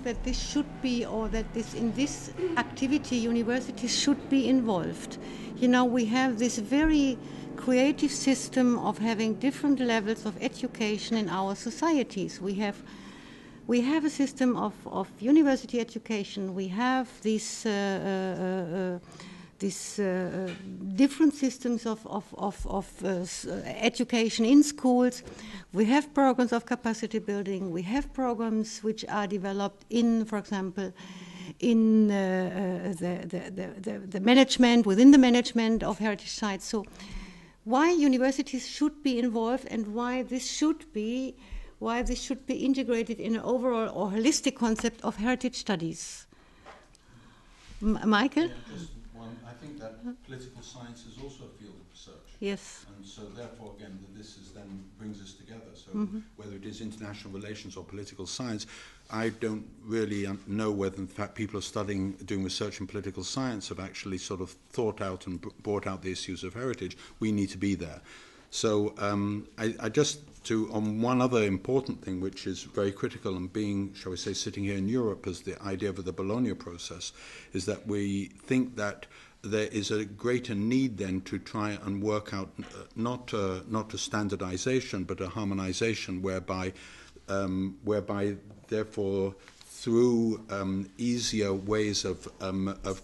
[SPEAKER 1] that this should be, or that in this activity universities should be involved? We have this very creative system of having different levels of education in our societies. We have a system of university education. We have these different systems of education in schools. We have programs of capacity building. We have programs which are developed in, for example, in the management, within the management of heritage sites. So why universities should be involved, and why this should be integrated in an overall or holistic concept of heritage studies. Michael?
[SPEAKER 4] Yeah, just one. I think that political science is also a field of research.
[SPEAKER 1] Yes.
[SPEAKER 4] And so therefore, again, then brings us together. So whether it is international relations or political science, I don't really know whether, in fact, people are doing research in political science have actually sort of thought out and brought out the issues of heritage. We need to be there. So I just on one other important thing, which is very critical, and being, shall we say, sitting here in Europe as the idea of the Bologna process, is that we think that there is a greater need then to try and work out not a standardization but a harmonization, whereby therefore through easier ways of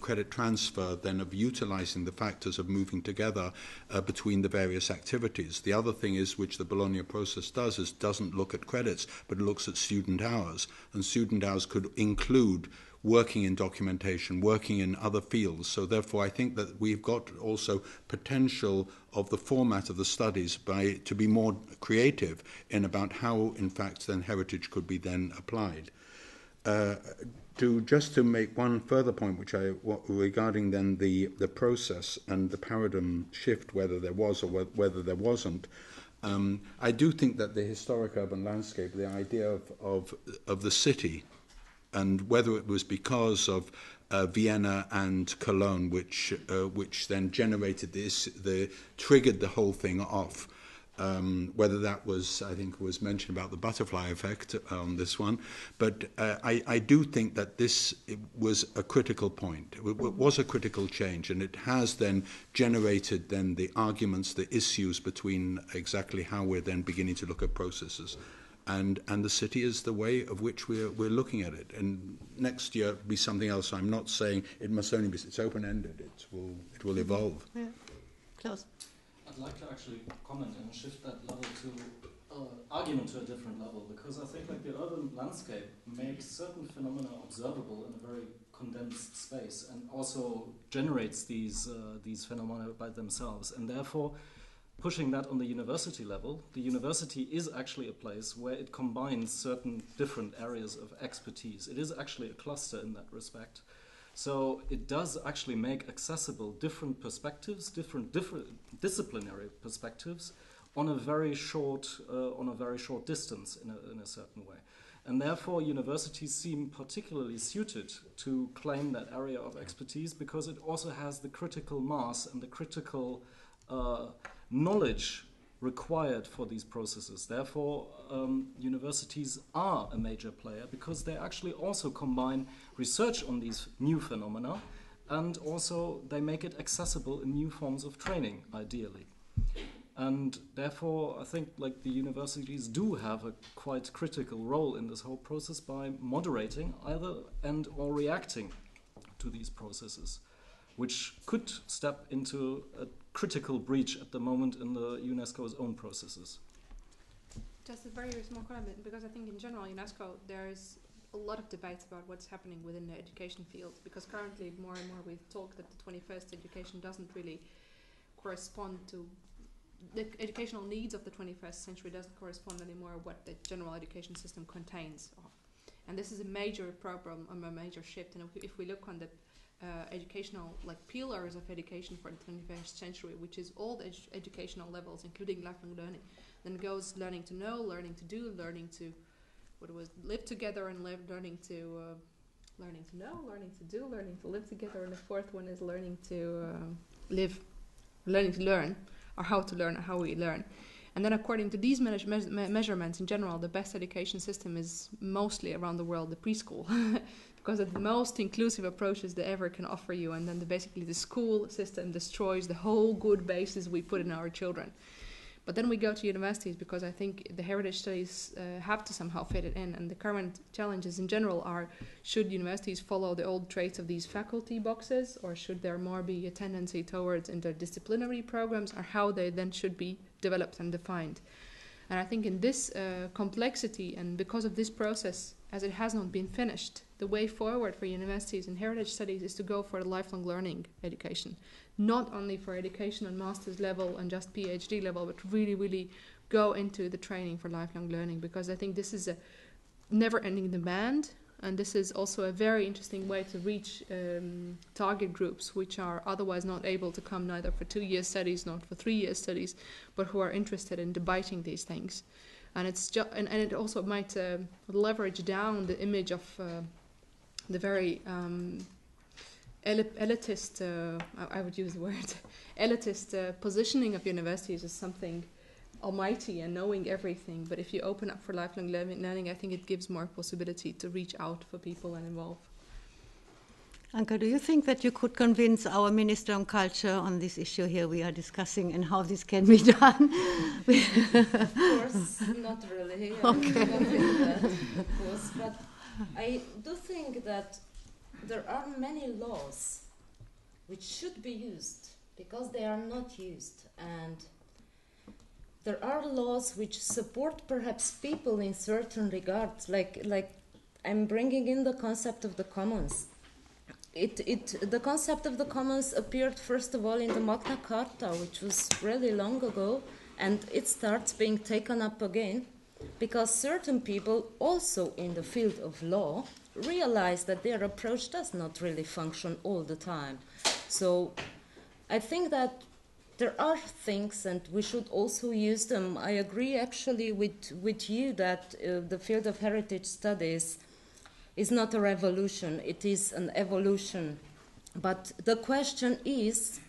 [SPEAKER 4] credit transfer, then of utilizing the factors of moving together between the various activities. The other thing is, which the Bologna process does, is doesn't look at credits, but looks at student hours. And student hours could include working in documentation, working in other fields. So therefore I think that we've got also potential of the format of the studies to be more creative in about how, in fact, then heritage could be then applied. Just to make one further point, regarding then the process and the paradigm shift, whether there was or whether there wasn't, I do think that the historic urban landscape, the idea of the city, and whether it was because of Vienna and Cologne, which then generated triggered the whole thing off. Whether that was, I think, was mentioned about the butterfly effect on this one, but I do think that it was a critical point. It was a critical change, and it has then generated then the arguments, the issues between exactly how we're then beginning to look at processes. And the city is the way of which we're looking at it. And next year it'll be something else. I'm not saying it must only be, it's open-ended. It will evolve.
[SPEAKER 1] Yeah. Klaus.
[SPEAKER 7] I'd like to actually comment and shift that level to argument to a different level, because I think like the urban landscape makes certain phenomena observable in a very condensed space, and also generates these phenomena by themselves, and therefore pushing that on the university level. The university is actually a place where it combines certain different areas of expertise. It is actually a cluster in that respect. So it does actually make accessible different perspectives, different disciplinary perspectives on a very short distance in a certain way. And therefore universities seem particularly suited to claim that area of expertise, because it also has the critical mass and the critical knowledge required for these processes. Therefore, universities are a major player, because they actually also combine research on these new phenomena, and also they make it accessible in new forms of training, ideally. And therefore, I think like the universities do have a quite critical role in this whole process by moderating or reacting to these processes, which could step into a critical breach at the moment in the UNESCO's own processes.
[SPEAKER 2] Just a very small comment, because I think in general UNESCO, there is a lot of debates about what's happening within the education field, because currently more and more we talk that the 21st education doesn't really correspond to the educational needs of the 21st century, doesn't correspond anymore what the general education system contains of. And this is a major problem, a major shift. And if we look on the educational pillars of education for the 21st century, which is all the educational levels, including lifelong learning, then goes learning to know, learning to do, learning to live together, and learning to know, learning to do, learning to live together, and the fourth one is learning to learn, or how to learn, or how we learn. And then according to these measurements in general, the best education system is mostly around the world the preschool, because it's the most inclusive approaches they ever can offer you. And then basically the school system destroys the whole good basis we put in our children. But then we go to universities, because I think the heritage studies have to somehow fit it in. And the current challenges in general are, should universities follow the old traits of these faculty boxes, or should there more be a tendency towards interdisciplinary programs, or how they then should be developed and defined? And I think in this complexity, and because of this process, as it has not been finished, the way forward for universities in heritage studies is to go for the lifelong learning education. Not only for education on master's level and just PhD level, but really, really go into the training for lifelong learning, because I think this is a never-ending demand, and this is also a very interesting way to reach target groups which are otherwise not able to come neither for 2-year studies nor for 3-year studies, but who are interested in debating these things. And it's and it also might leverage down the image of the very elitist, I would use the word, elitist positioning of universities as something almighty and knowing everything. But if you open up for lifelong learning, I think it gives more possibility to reach out for people and involve.
[SPEAKER 1] Anka, do you think that you could convince our Minister on Culture on this issue here we are discussing, and how this can be done?
[SPEAKER 3] Of course, not really.
[SPEAKER 1] Okay.
[SPEAKER 3] I don't think that, of course. But I do think that there are many laws which should be used, because they are not used. And there are laws which support perhaps people in certain regards, like I'm bringing in the concept of the commons. The concept of the commons appeared first of all in the Magna Carta, which was really long ago, and it starts being taken up again because certain people also in the field of law realize that their approach does not really function all the time. So I think that there are things and we should also use them. I agree actually with you that the field of heritage studies is not a revolution, it is an evolution. But the question is,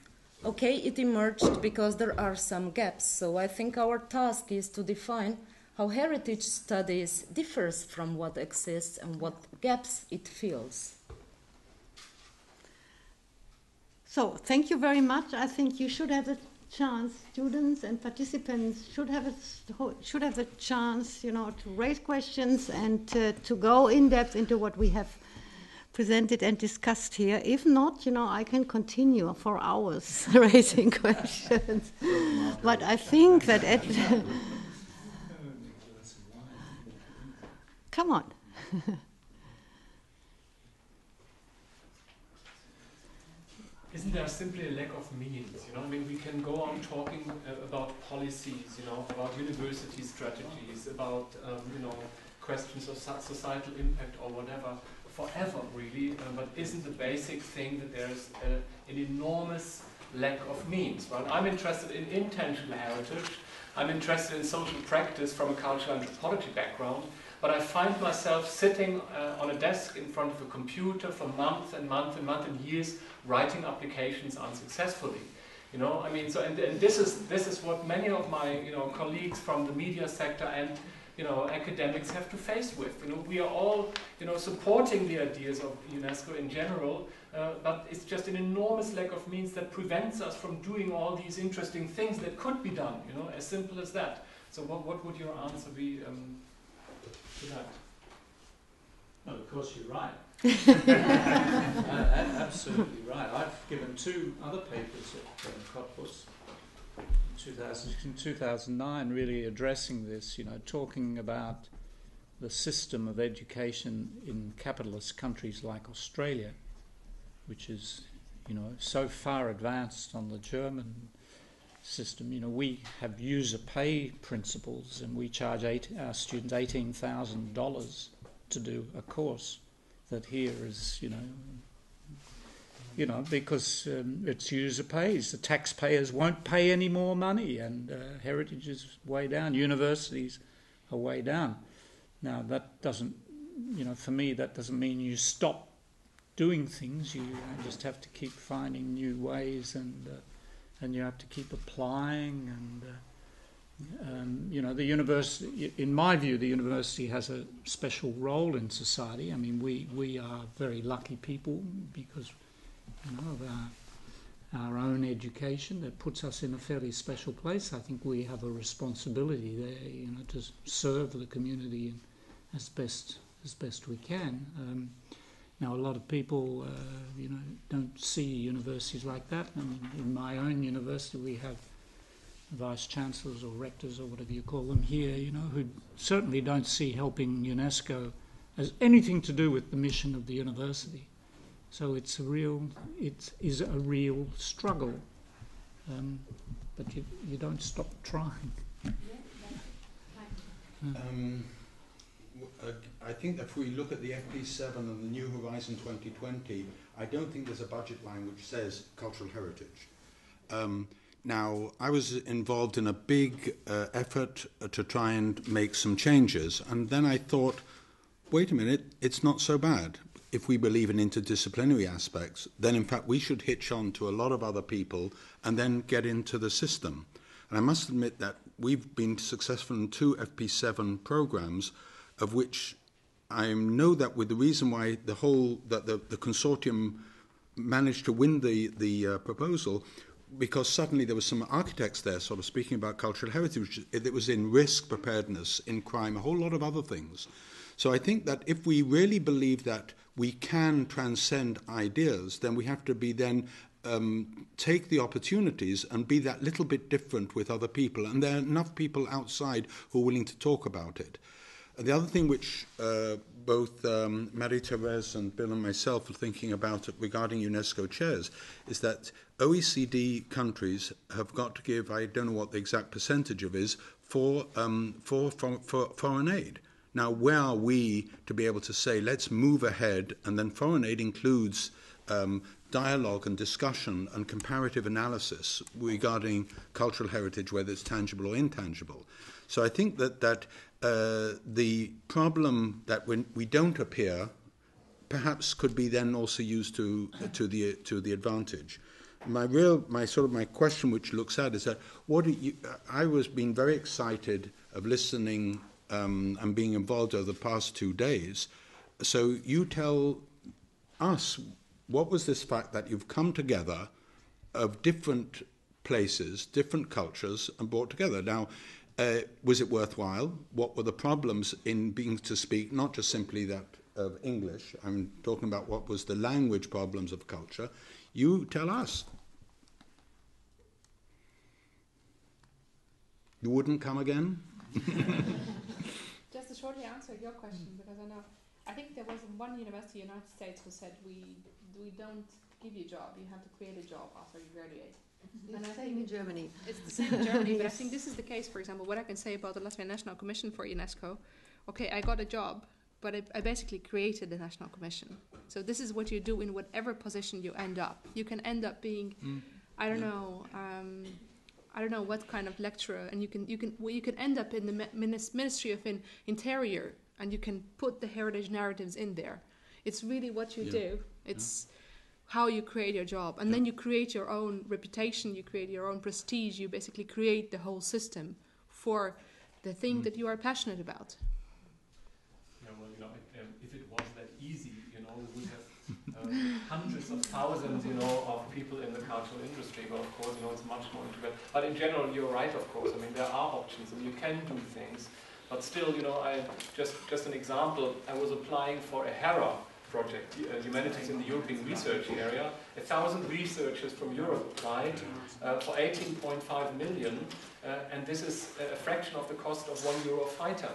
[SPEAKER 3] okay, it emerged because there are some gaps. So I think our task is to define how heritage studies differs from what exists and what gaps it fills.
[SPEAKER 1] So thank you very much. I think you should have a chance, students and participants should have a chance, to raise questions and to go in depth into what we have presented and discussed here. If not, I can continue for hours raising questions. But I think that come on.
[SPEAKER 8] Isn't there simply a lack of means? I mean, we can go on talking about policies, about university strategies, about, questions of societal impact or whatever, forever, really. But isn't the basic thing that there's an enormous lack of means? Right? I'm interested in intentional heritage. I'm interested in social practice from a cultural anthropology background. But I find myself sitting on a desk in front of a computer for months and months and months and years, writing applications unsuccessfully. I mean, so and this is what many of my colleagues from the media sector and academics have to face with. We are all supporting the ideas of UNESCO in general, but it's just an enormous lack of means that prevents us from doing all these interesting things that could be done. As simple as that. So what would your answer be? To that?
[SPEAKER 6] Well, of course you're right. Absolutely right. I've given 2 other papers at Cottbus in 2009 really addressing this, talking about the system of education in capitalist countries like Australia, which is, so far advanced on the German system. We have user pay principles and we charge our students $18,000 to do a course that here is, because it's user pays. The taxpayers won't pay any more money and heritage is way down. Universities are way down. Now that doesn't, for me that doesn't mean you stop doing things. You just have to keep finding new ways and you have to keep applying and the university, in my view, the university has a special role in society. I mean, we are very lucky people because of our own education that puts us in a fairly special place. I think we have a responsibility there, to serve the community as best we can. Now, a lot of people, don't see universities like that. I mean, in my own university, we have vice-chancellors or rectors or whatever you call them here, who certainly don't see helping UNESCO as anything to do with the mission of the university. So it is a real struggle, but you don't stop trying.
[SPEAKER 4] I think that if we look at the FP7 and the New Horizon 2020, I don't think there's a budget line which says cultural heritage. Now, I was involved in a big effort to try and make some changes, and then I thought, wait a minute, it's not so bad. If we believe in interdisciplinary aspects, then in fact we should hitch on to a lot of other people and then get into the system. And I must admit that we've been successful in 2 FP7 programs, of which I know that with the reason why the consortium managed to win the proposal, because suddenly there were some architects there sort of speaking about cultural heritage. It was in risk preparedness, in crime, a whole lot of other things. So I think that if we really believe that we can transcend ideas, then we have to be then take the opportunities and be that little bit different with other people. And there are enough people outside who are willing to talk about it. The other thing which both Marie-Thérèse and Bill and myself are thinking about regarding UNESCO chairs is that OECD countries have got to give, I don't know what the exact percentage of is, for foreign aid. Now, where are we to be able to say, let's move ahead, and then foreign aid includes dialogue and discussion and comparative analysis regarding cultural heritage, whether it's tangible or intangible. So I think that the problem that when we don't appear perhaps could be then also used to the advantage. My question which looks at is that I was being very excited of listening and being involved over the past 2 days. So you tell us, what was this fact that you've come together of different places, different cultures, and brought together? Now, was it worthwhile? What were the problems in being to speak, not just simply that of English? I'm talking about what was the language problems of culture. You tell us. You wouldn't come again?
[SPEAKER 2] Just to shortly answer your question, because I think there was one university in the United States who said we don't give you a job, you have to create a job after you graduate.
[SPEAKER 1] And I think in Germany.
[SPEAKER 2] It's the same in Germany, but I
[SPEAKER 1] Yes.
[SPEAKER 2] think this is the case, for example, what I can say about the Latvian National Commission for UNESCO. Okay, I got a job, but I basically created the National Commission. So this is what you do in whatever position you end up. You can end up being, I don't know what kind of lecturer, and you can end up in the Ministry of Interior, and you can put the heritage narratives in there. It's really what you do. It's how you create your job, and then you create your own reputation, you create your own prestige, you basically create the whole system for the thing that you are passionate about.
[SPEAKER 8] Yeah, well, if it was that easy, we would have hundreds of thousands, of people in the cultural industry. But of course, it's much more intricate. But in general, you're right. Of course, there are options, and you can do things. But still, I just an example. I was applying for a HERA project, Humanities in the European Research Area. 1,000 researchers from Europe applied for 18.5 million, and this is a fraction of the cost of €1 a fighter,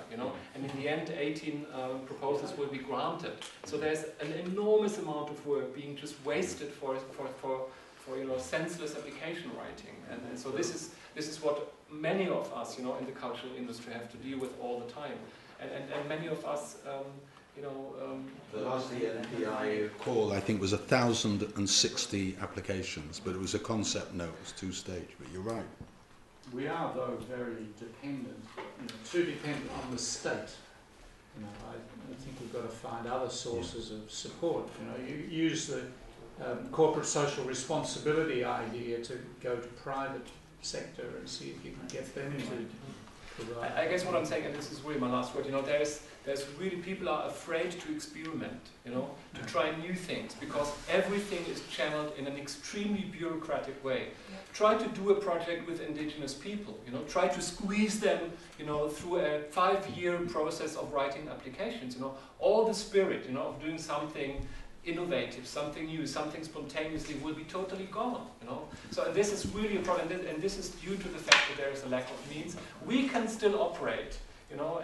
[SPEAKER 8] And in the end, 18 proposals will be granted. So there's an enormous amount of work being just wasted for senseless application writing, and so this is what many of us, in the cultural industry have to deal with all the time, and many of us.
[SPEAKER 4] The last ENPI call, I think, was 1,060 applications, but it was a concept note, it was 2-stage, but you're right.
[SPEAKER 5] We are, though, very dependent, too dependent on the state. I think we've got to find other sources of support. You use the corporate social responsibility idea to go to private sector and see if you can get them to provide.
[SPEAKER 8] I guess what I'm saying, and this is really my last word, there's really, people are afraid to experiment, to try new things, because everything is channeled in an extremely bureaucratic way. Yeah. Try to do a project with indigenous people, try to squeeze them, through a 5-year process of writing applications, all the spirit, of doing something innovative, something new, something spontaneously will be totally gone, So this is really a problem, and this is due to the fact that there is a lack of means. We can still operate,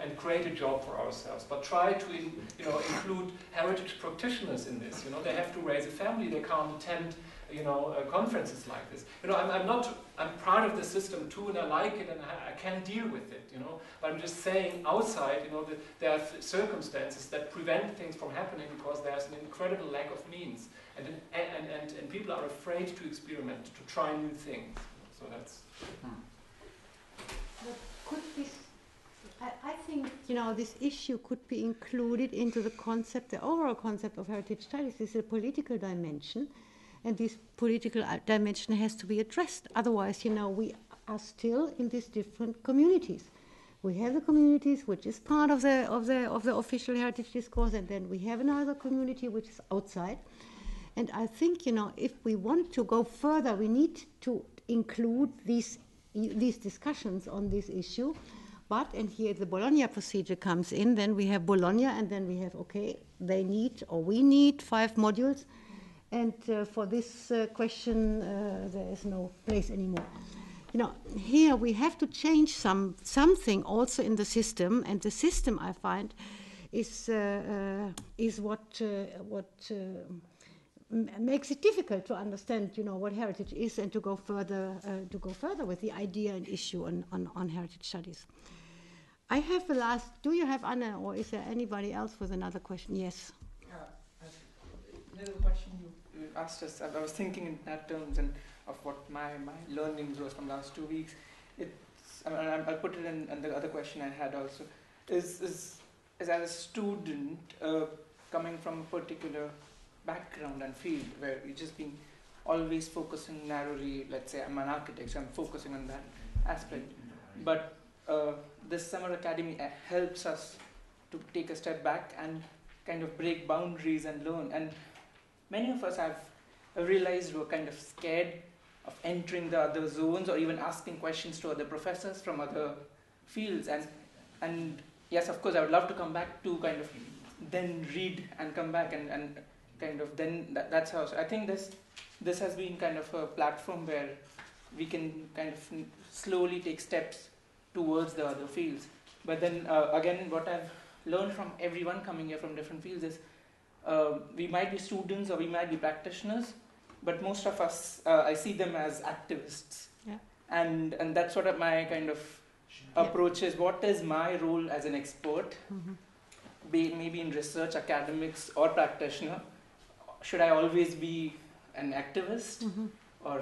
[SPEAKER 8] and create a job for ourselves, but try to, include heritage practitioners in this. They have to raise a family, they can't attend, conferences like this. I'm part of the system too, and I like it, and I can deal with it, But I'm just saying, outside, that there are circumstances that prevent things from happening because there's an incredible lack of means, and people are afraid to experiment, to try new things. So that's.
[SPEAKER 1] But could this? I think this issue could be included into the concept, the overall concept of heritage studies. This is a political dimension, and this political dimension has to be addressed. Otherwise, we are still in these different communities. We have the communities which is part of the official heritage discourse, and then we have another community which is outside. And I think if we want to go further, we need to include these discussions on this issue. But, and here the Bologna procedure comes in, then we have Bologna, and then we have, we need 5 modules, and for this question there is no place anymore. here we have to change something also in the system, and the system, I find, is what makes it difficult to understand, what heritage is, and to go further with the idea and issue on heritage studies. I have the last. Do you have, Anna, or is there anybody else with another question? Yes.
[SPEAKER 9] A little question you asked us. I was thinking in that terms and of what my learnings was from last 2 weeks. I'll put it in the other question I had also. Is as a student coming from a particular background and field where we've just been always focusing narrowly, let's say I'm an architect, so I'm focusing on that aspect. But this summer academy helps us to take a step back and kind of break boundaries and learn. And many of us have realized we're kind of scared of entering the other zones or even asking questions to other professors from other fields. And yes, of course, I would love to come back to kind of then read and come back and kind of then that's how. So I think this has been kind of a platform where we can kind of slowly take steps towards the other fields. But then again, what I've learned from everyone coming here from different fields is we might be students or we might be practitioners, but most of us, I see them as activists.
[SPEAKER 1] Yeah.
[SPEAKER 9] And that's sort of my kind of approach is, what is my role as an expert, maybe in research, academics, or practitioner? Should I always be an activist? Or,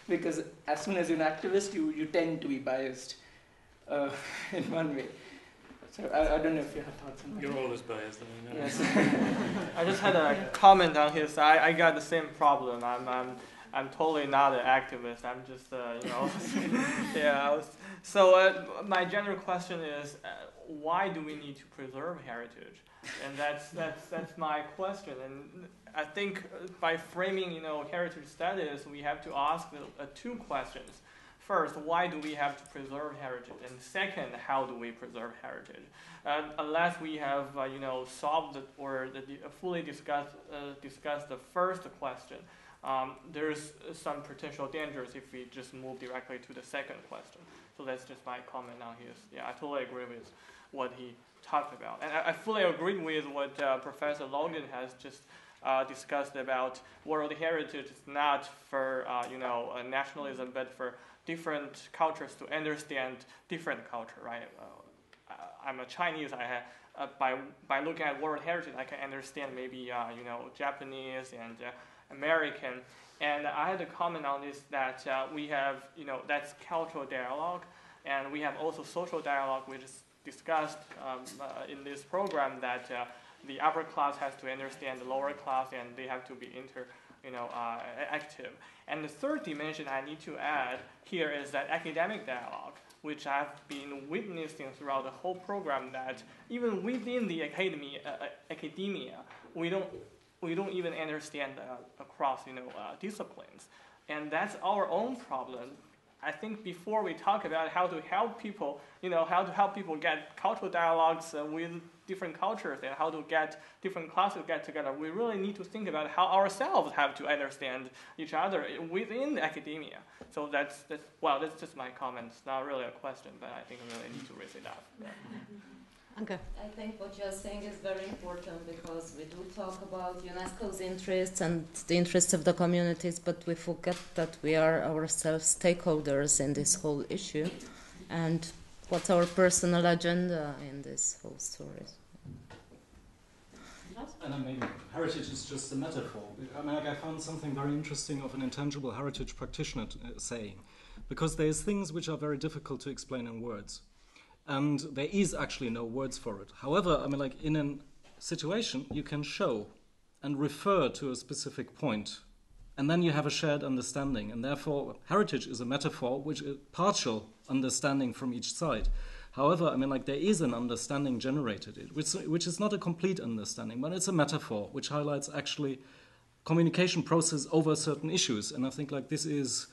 [SPEAKER 9] because as soon as you're an activist, you tend to be biased in one way. So I don't know if you have thoughts on that.
[SPEAKER 8] You're always biased, I mean.
[SPEAKER 9] Yes.
[SPEAKER 10] I just had a comment on his. I got the same problem. I'm totally not an activist. I'm just yeah. So my general question is, why do we need to preserve heritage? And that's my question. And I think by framing heritage studies, we have to ask two questions. First, why do we have to preserve heritage? And second, how do we preserve heritage? Unless we have, solved or fully discussed the first question, there's some potential dangers if we just move directly to the second question. So that's just my comment on his. Yeah, I totally agree with what he talked about. And I fully agree with what Professor Logan has just discussed about world heritage. It's not for, nationalism, but for different cultures to understand different culture, right? I'm a Chinese. By looking at world heritage, I can understand maybe Japanese and American. And I had a comment on this that we have that's cultural dialogue, and we have also social dialogue, which is discussed in this program that the upper class has to understand the lower class, and they have to be active. And the third dimension I need to add here is that academic dialogue, which I've been witnessing throughout the whole program, that even within the academia, we don't even understand across disciplines, and that's our own problem. I think before we talk about how to help people, get cultural dialogues with different cultures and how to get different classes get together, we really need to think about how ourselves have to understand each other within academia. So that's just my comment. It's not really a question, but I think we really need to raise it up. Yeah.
[SPEAKER 1] Anca.
[SPEAKER 3] I think what you're saying is very important, because we do talk about UNESCO's interests and the interests of the communities, but we forget that we are ourselves stakeholders in this whole issue, and what's our personal agenda in this whole story.
[SPEAKER 7] And I mean, heritage is just a metaphor. I mean, I found something very interesting of an intangible heritage practitioner saying, because there's things which are very difficult to explain in words. And there is actually no words for it. However, I mean, in a situation, you can show and refer to a specific point, and then you have a shared understanding. And therefore, heritage is a metaphor, which is partial understanding from each side. However, I mean, there is an understanding generated, which is not a complete understanding, but it's a metaphor, which highlights actually communication process over certain issues. And I think this is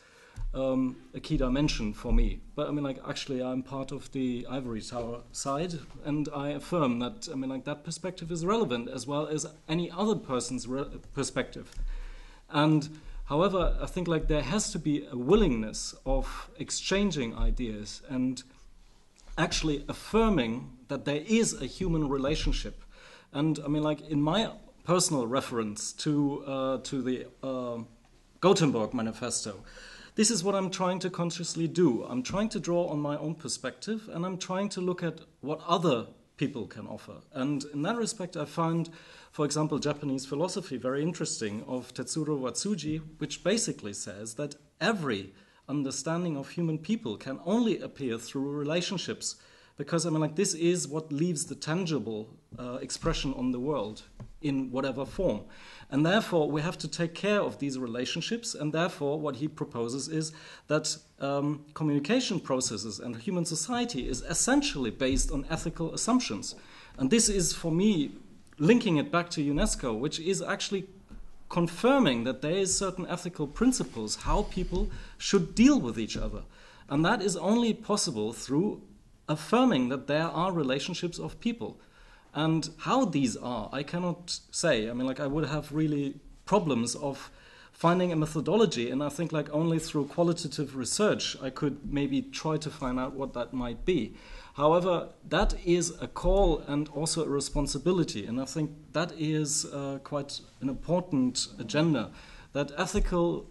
[SPEAKER 7] a key dimension for me. But I mean, actually, I'm part of the ivory tower side, and I affirm that, I mean, that perspective is relevant as well as any other person's perspective. And However, I think like there has to be a willingness of exchanging ideas and actually affirming that there is a human relationship. And I mean, like in my personal reference to the Gothenburg Manifesto, this is what I'm trying to consciously do. I'm trying to draw on my own perspective, and I'm trying to look at what other people can offer. And in that respect, I find, for example, Japanese philosophy very interesting of Tetsuro Watsuji, which basically says that every understanding of human people can only appear through relationships. Because, I mean, like, this is what leaves the tangible expression on the world in whatever form. And therefore, we have to take care of these relationships. And therefore, what he proposes is that communication processes and human society is essentially based on ethical assumptions. And this is, for me, linking it back to UNESCO, which is actually confirming that there is certain ethical principles how people should deal with each other. And that is only possible through affirming that there are relationships of people. And how these are, I cannot say. I mean, like, I would have really problems of finding a methodology, and I think like only through qualitative research I could maybe try to find out what that might be. However, that is a call and also a responsibility, and I think that is quite an important agenda, that ethical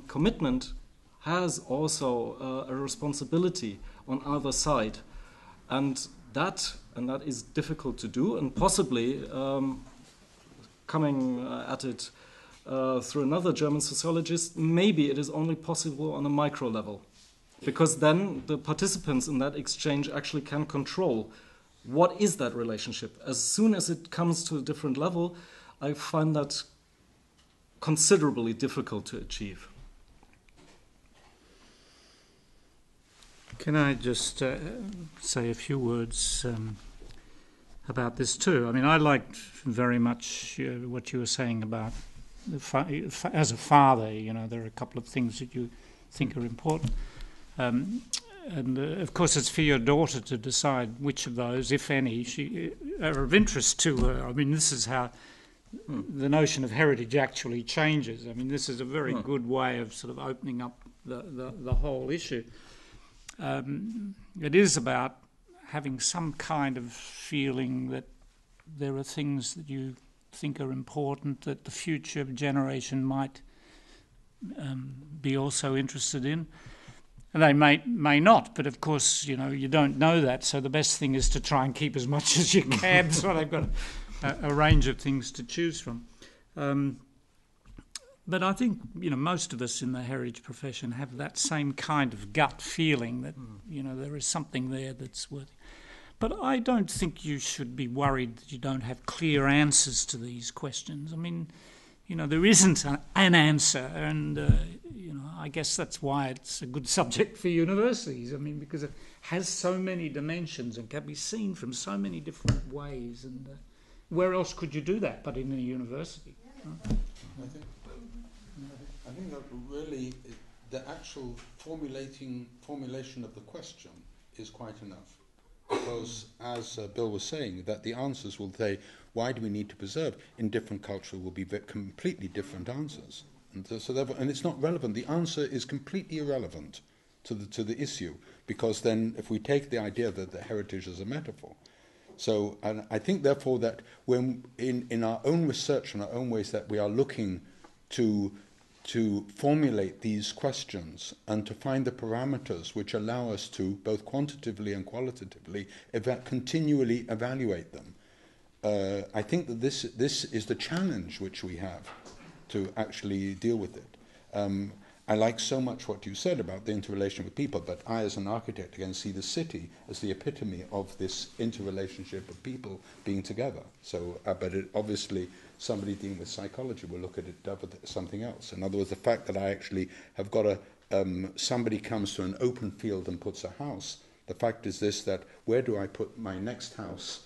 [SPEAKER 7] commitment has also a responsibility on either side. And that is difficult to do, and possibly coming at it through another German sociologist, maybe it is only possible on a micro level, because then the participants in that exchange actually can control what is that relationship. As soon as it comes to a different level, I find that considerably difficult to achieve.
[SPEAKER 6] Can I just say a few words about this too? I mean, I liked very much what you were saying about as a father. You know, there are a couple of things that you think are important, and of course, it's for your daughter to decide which of those, if any, are of interest to her. I mean, this is how the notion of heritage actually changes. I mean, this is a very good way of sort of opening up the whole issue. It is about having some kind of feeling that there are things that you think are important that the future generation might be also interested in. And they may not, but of course, you know, you don't know that, so the best thing is to try and keep as much as you can, so they've got a range of things to choose from. But I think, you know, most of us in the heritage profession have that same kind of gut feeling that, you know, there is something there that's worthy. But I don't think you should be worried that you don't have clear answers to these questions. I mean, you know, there isn't an answer, and, you know, I guess that's why it's a good subject for universities. I mean, because it has so many dimensions and can be seen from so many different ways. And where else could you do that but in a university? Right?
[SPEAKER 4] I think that really the actual formulation of the question is quite enough. Because, as Bill was saying, that the answers will say, why do we need to preserve? In different cultures will be completely different answers. And so therefore, and it's not relevant. The answer is completely irrelevant to the issue. Because then, if we take the idea that the heritage is a metaphor, so and I think therefore that when in our own research and our own ways that we are looking to formulate these questions and to find the parameters which allow us to both quantitatively and qualitatively continually evaluate them. I think that this is the challenge which we have to actually deal with it. I like so much what you said about the interrelation with people, but I, as an architect, again see the city as the epitome of this interrelationship of people being together. So, but it, obviously, somebody dealing with psychology will look at it as something else. In other words, the fact that I actually have got somebody comes to an open field and puts a house. The fact is this: that where do I put my next house,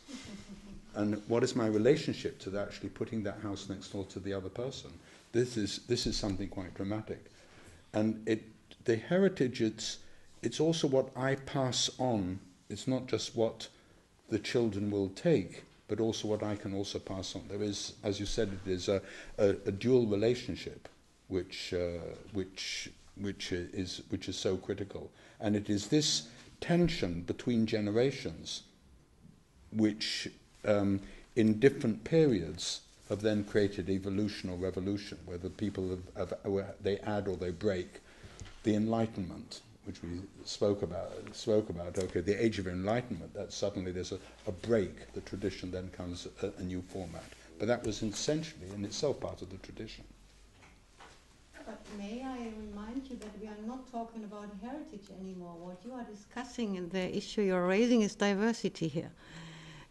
[SPEAKER 4] and what is my relationship to actually putting that house next door to the other person? This is something quite dramatic. And the heritage, it's also what I pass on. It's not just what the children will take, but also what I can also pass on. There is, as you said, it is a dual relationship. which is so critical. And it is this tension between generations which in different periods have then created evolution or revolution, where the people they add or they break. The Enlightenment, which we spoke about. Okay, the Age of Enlightenment. That suddenly there's a break. The tradition then comes a new format. But that was essentially in itself part of the tradition.
[SPEAKER 1] But may I remind you that we are not talking about heritage anymore. What you are discussing and the issue you're raising is diversity here.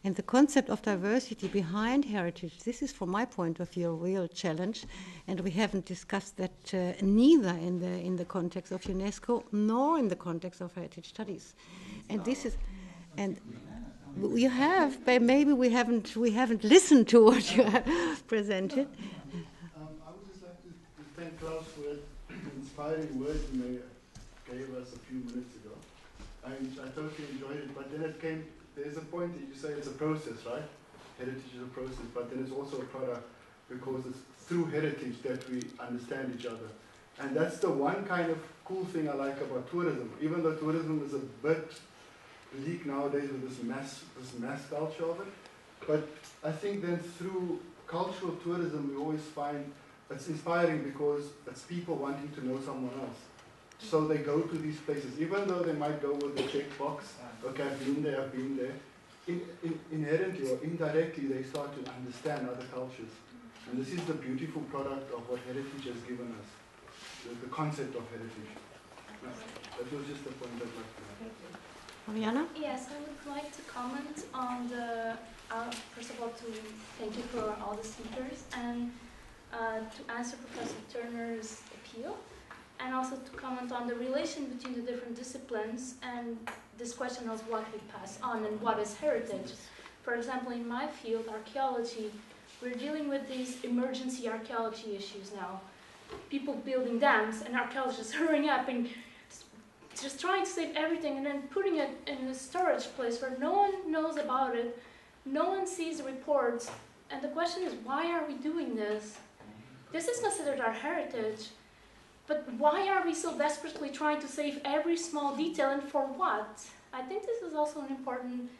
[SPEAKER 1] And the concept of diversity behind heritage, this is from my point of view a real challenge, and we haven't discussed that neither in the context of UNESCO nor in the context of heritage studies. And this is, and we have, but maybe we haven't listened to what you have presented.
[SPEAKER 11] I would just like to thank Klaus for the inspiring words you gave us a few minutes ago. I totally enjoyed it, but then there's a point that you say it's a process, right? Heritage is a process, but then it's also a product because it's through heritage that we understand each other. And that's the one kind of cool thing I like about tourism. Even though tourism is a bit bleak nowadays with this mass culture of it, but I think then through cultural tourism we always find it's inspiring because it's people wanting to know someone else. So they go to these places, even though they might go with a checkbox, okay, I've been there, inherently or indirectly they start to understand other cultures. And this is the beautiful product of what heritage has given us, the concept of heritage. That was just the point I'd like to make.
[SPEAKER 1] Mariana?
[SPEAKER 12] Yes, I would like to comment on first of all, to thank you for all the speakers, and to answer Professor Turner's appeal, and also to comment on the relation between the different disciplines and this question of what we pass on and what is heritage. For example, in my field, archaeology, we're dealing with these emergency archaeology issues now. People building dams and archaeologists hurrying up and just trying to save everything and then putting it in a storage place where no one knows about it, no one sees the reports, and the question is, why are we doing this? This is considered our heritage, but why are we so desperately trying to save every small detail, and for what? I think this is also an important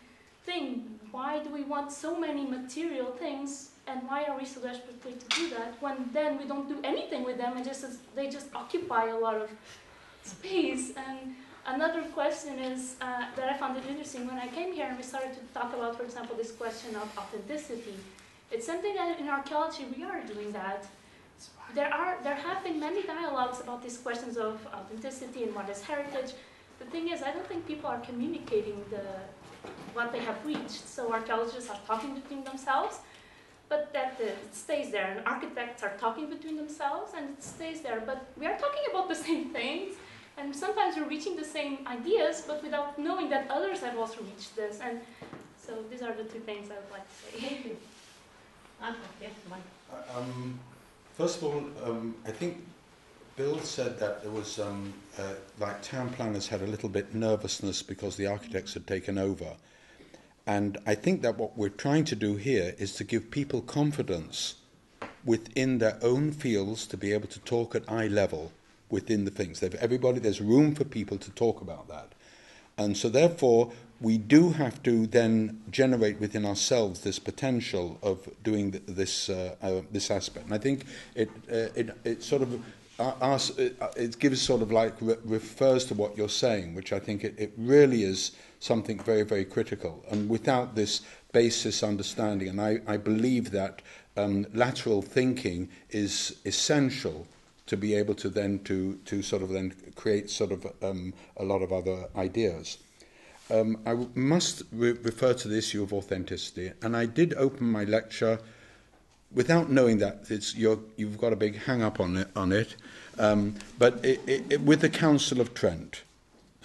[SPEAKER 12] thing. Why do we want so many material things, and why are we so desperately to do that, when then we don't do anything with them and they just occupy a lot of space? And another question is that I found it interesting when I came here and we started to talk about, for example, this question of authenticity. It's something that in archaeology we are doing that. There have been many dialogues about these questions of authenticity and what is heritage. The thing is, I don't think people are communicating what they have reached. So archaeologists are talking between themselves, but it stays there. And architects are talking between themselves, and it stays there. But we are talking about the same things, and sometimes we're reaching the same ideas, but without knowing that others have also reached this. And so these are the two things I would like to say.
[SPEAKER 1] Thank you. Anca, yes, Mike.
[SPEAKER 4] First of all, I think Bill said that there was, like town planners had a little bit nervousness because the architects had taken over. And I think that what we're trying to do here is to give people confidence within their own fields to be able to talk at eye level within the things. There's room for people to talk about that. And so therefore, we do have to then generate within ourselves this potential of doing this aspect. And I think it sort of it gives sort of like refers to what you're saying, which I think it really is something very, very critical. And without this basis understanding, and I believe that lateral thinking is essential to be able to then to sort of then create sort of a lot of other ideas. I must refer to the issue of authenticity, and I did open my lecture without knowing that you've got a big hang-up on it, but with the Council of Trent.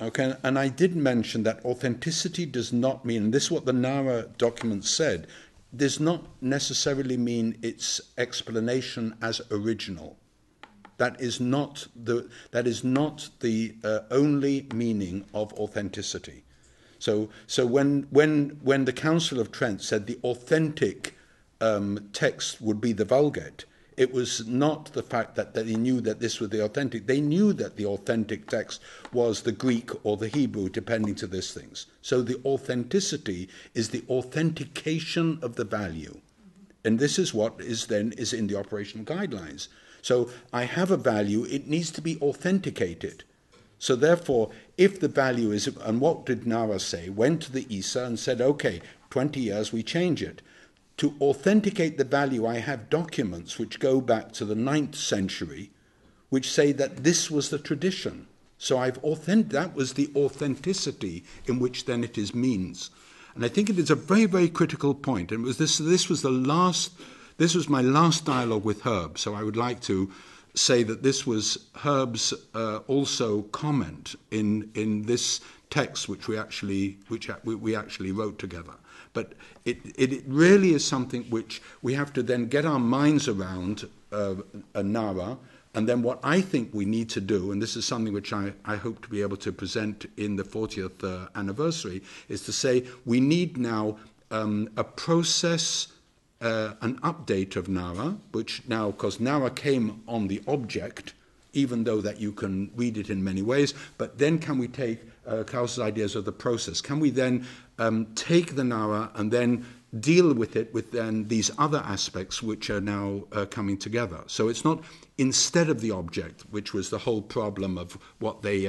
[SPEAKER 4] Okay, and I did mention that authenticity does not mean, and this is what the NARA document said, does not necessarily mean its explanation as original. That is not the only meaning of authenticity. So when the Council of Trent said the authentic text would be the Vulgate, it was not the fact that they knew that this was the authentic. They knew that the authentic text was the Greek or the Hebrew, depending to these things. So the authenticity is the authentication of the value. And this is what is in the operational guidelines. So I have a value, it needs to be authenticated. So therefore, if the value is, and what did Nara say? Went to the ISA and said, okay, 20 years, we change it. To authenticate the value, I have documents which go back to the 9th century, which say that this was the tradition. So that was the authenticity in which then it is means. And I think it is a very, very critical point. And this was my last dialogue with Herb. So I would like to say that this was Herb's also comment in this text which we actually wrote together. But it really is something which we have to then get our minds around, Nara, and then what I think we need to do, and this is something which I hope to be able to present in the 40th anniversary, is to say we need now a process, an update of Nara, which now, because Nara came on the object, even though that you can read it in many ways, but then can we take Klaus's ideas of the process? Can we then take the Nara and then deal with it with then these other aspects which are now coming together? So it's not instead of the object, which was the whole problem of what the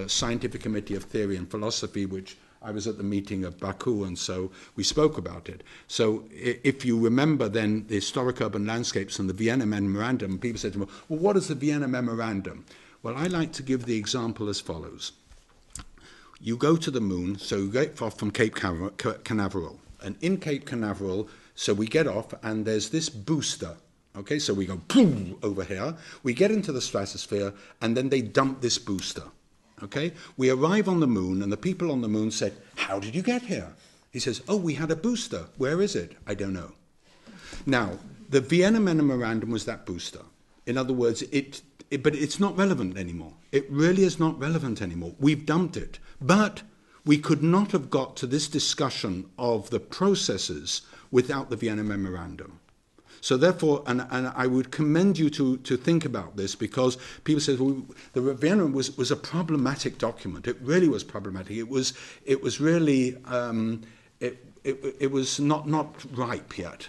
[SPEAKER 4] Scientific Committee of Theory and Philosophy, which I was at the meeting of Baku, and so we spoke about it. So if you remember then the historic urban landscapes and the Vienna Memorandum, people said to me, well, what is the Vienna Memorandum? Well, I like to give the example as follows. You go to the moon, so you get off from Cape Canaveral. And in Cape Canaveral, so we get off, and there's this booster. Okay, so we go boom over here. We get into the stratosphere, and then they dump this booster. Okay, we arrive on the moon, and the people on the moon said, how did you get here? He says, oh, we had a booster. Where is it? I don't know. Now, the Vienna Memorandum was that booster. In other words, but it's not relevant anymore. It really is not relevant anymore. We've dumped it. But we could not have got to this discussion of the processes without the Vienna Memorandum. So therefore, and I would commend you to think about this, because people say, well, the Vienna was a problematic document. It really was problematic. It was really, it was not ripe yet.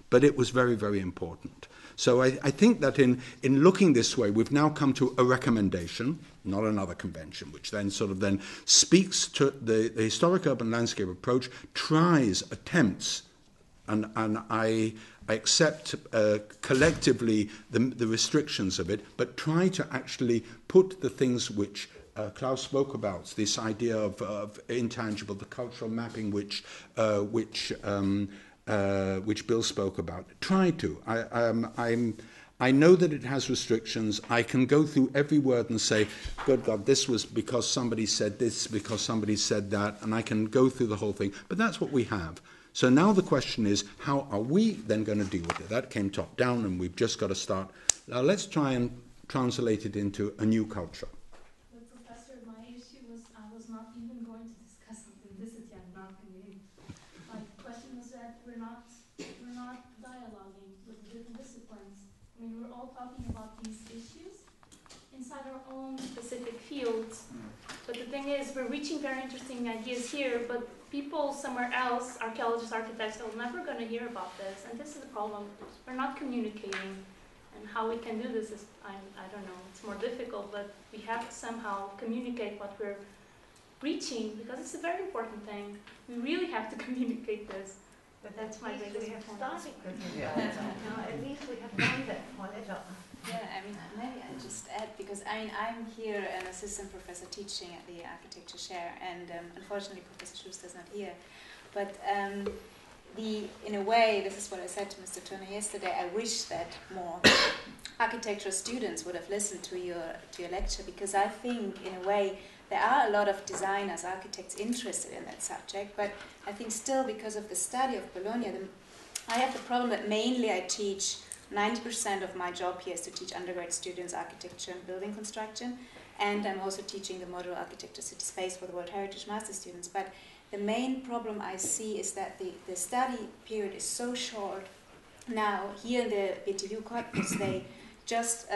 [SPEAKER 4] But it was very, very important. So I think that in looking this way, we've now come to a recommendation, not another convention, which then sort of then speaks to the historic urban landscape approach, attempts, and I accept collectively the restrictions of it, but try to actually put the things which Klaus spoke about, this idea of intangible, the cultural mapping which Bill spoke about. Try to. I know that it has restrictions. I can go through every word and say, good God, this was because somebody said this, because somebody said that, and I can go through the whole thing. But that's what we have. So now the question is, how are we then going to deal with it? That came top down, and we've just got to start. Now let's try and translate it into a new culture.
[SPEAKER 12] But Professor, my issue was I was not even going to discuss authenticity. I'm not going to. My question was that we're not dialoguing with different disciplines. I mean, we're all talking about these issues inside our own specific fields. But the thing is, we're reaching very interesting ideas here, but people somewhere else, archaeologists, architects, are never going to hear about this. And this is the problem. We're not communicating. And how we can do this is, I don't know, it's more difficult, but we have to somehow communicate what we're reaching, because it's a very important thing. We really have to communicate this.
[SPEAKER 1] But
[SPEAKER 12] that's my biggest point.
[SPEAKER 1] Started with it. At least we have done that for a little.
[SPEAKER 13] Yeah, I mean, maybe I just add, because I mean, I'm here an assistant professor teaching at the architecture chair, and unfortunately Professor Schuster's not here. But in a way, this is what I said to Mr. Turner yesterday, I wish that more architecture students would have listened to your lecture, because I think, in a way, there are a lot of designers, architects interested in that subject, but I think still, because of the study of Bologna, I have the problem that mainly I teach 90% of my job here is to teach undergrad students architecture and building construction, and I'm also teaching the modular architecture city space for the World Heritage Master students. But the main problem I see is that the study period is so short Now, here in the BTU Cottbus, they just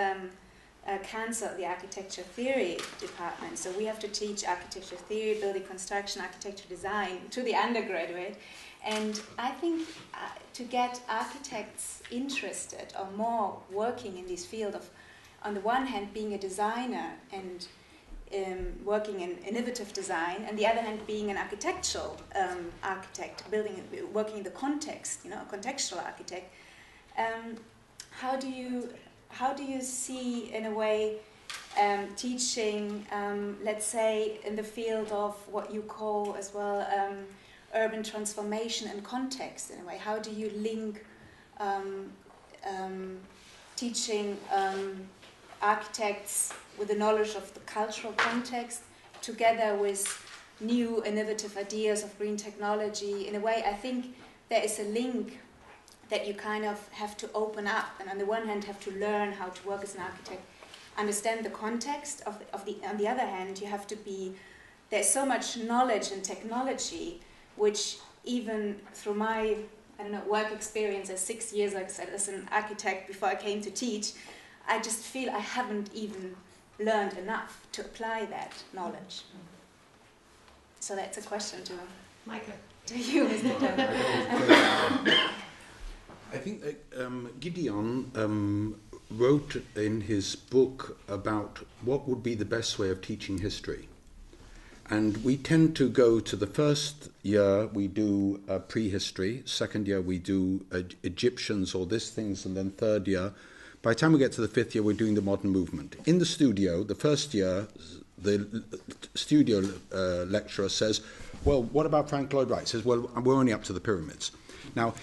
[SPEAKER 13] cancelled the architecture theory department. So we have to teach architecture theory, building construction, architecture design to the undergraduate. And I think to get architects interested or more working in this field of, on the one hand, being a designer and working in innovative design, and the other hand, being an architectural architect, working in the context, you know, a contextual architect. How do you see, in a way, teaching, let's say, in the field of what you call as well urban transformation and context, in a way? How do you link teaching architects with the knowledge of the cultural context together with new innovative ideas of green technology? In a way, I think there is a link that you kind of have to open up, and on the one hand have to learn how to work as an architect, understand the context of the on the other hand, you have to be, there's so much knowledge and technology, which even through my, I don't know, work experience as 6 years, like I said, as an architect before I came to teach, I just feel I haven't even learned enough to apply that knowledge. So that's a question to
[SPEAKER 1] Michael.
[SPEAKER 13] To you, Mr. Jones.
[SPEAKER 4] I think Gideon wrote in his book about what would be the best way of teaching history. And we tend to go to the first year, we do prehistory, second year we do Egyptians or these things, and then third year, by the time we get to the fifth year, we're doing the modern movement. In the studio, the first year, the studio lecturer says, well, what about Frank Lloyd Wright? He says, well, we're only up to the pyramids. Now,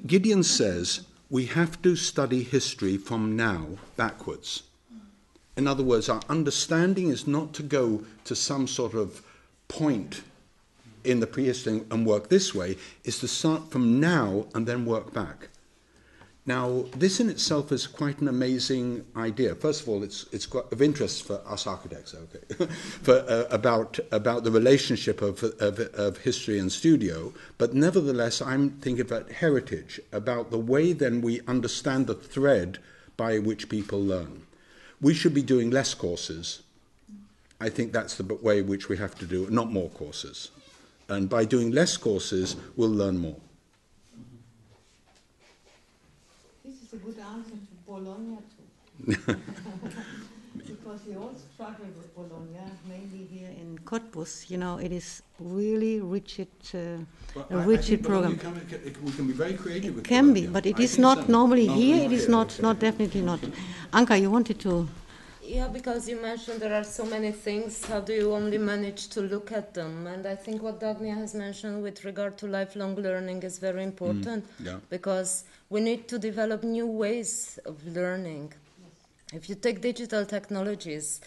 [SPEAKER 4] Gideon says we have to study history from now backwards. In other words, our understanding is not to go to some sort of point in the prehistory and work this way, is to start from now and then work back. Now, this in itself is quite an amazing idea. First of all, it's quite of interest for us architects, okay, about the relationship of history and studio. But nevertheless, I'm thinking about heritage, about the way then we understand the thread by which people learn. We should be doing less courses. I think that's the way which we have to do it, not more courses. And by doing less courses, we'll learn more.
[SPEAKER 1] A good answer to Bologna too. Because we all struggle with Bologna, mainly here in Cottbus. You know, it is really rigid, a rigid program.
[SPEAKER 4] We can be very creative with
[SPEAKER 1] it can
[SPEAKER 4] Bologna.
[SPEAKER 1] Be, but it is not normally here. It is not definitely not. Anca, you wanted to.
[SPEAKER 3] Yeah, because you mentioned there are so many things. How do you only manage to look at them? And I think what Dagnija has mentioned with regard to lifelong learning is very important. Because we need to develop new ways of learning. If you take digital technologies,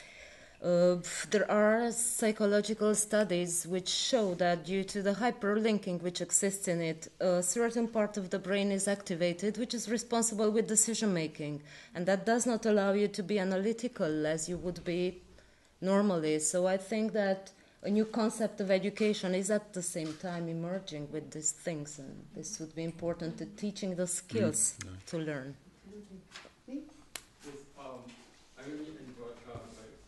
[SPEAKER 3] there are psychological studies which show that due to the hyperlinking which exists in it, a certain part of the brain is activated which is responsible with decision making, and that does not allow you to be analytical as you would be normally. So I think that a new concept of education is at the same time emerging with these things, and this would be important to teaching the skills to learn.
[SPEAKER 8] I really enjoyed, I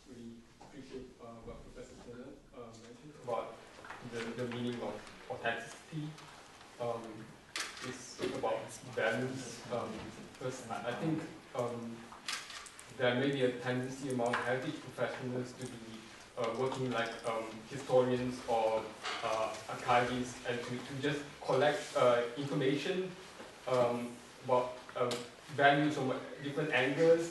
[SPEAKER 8] really appreciate what Professor Turner mentioned about the meaning of authenticity. It's about values. First, I think there may be a tendency among heritage professionals to be working like historians or archivists, and to just collect information about values from different angles.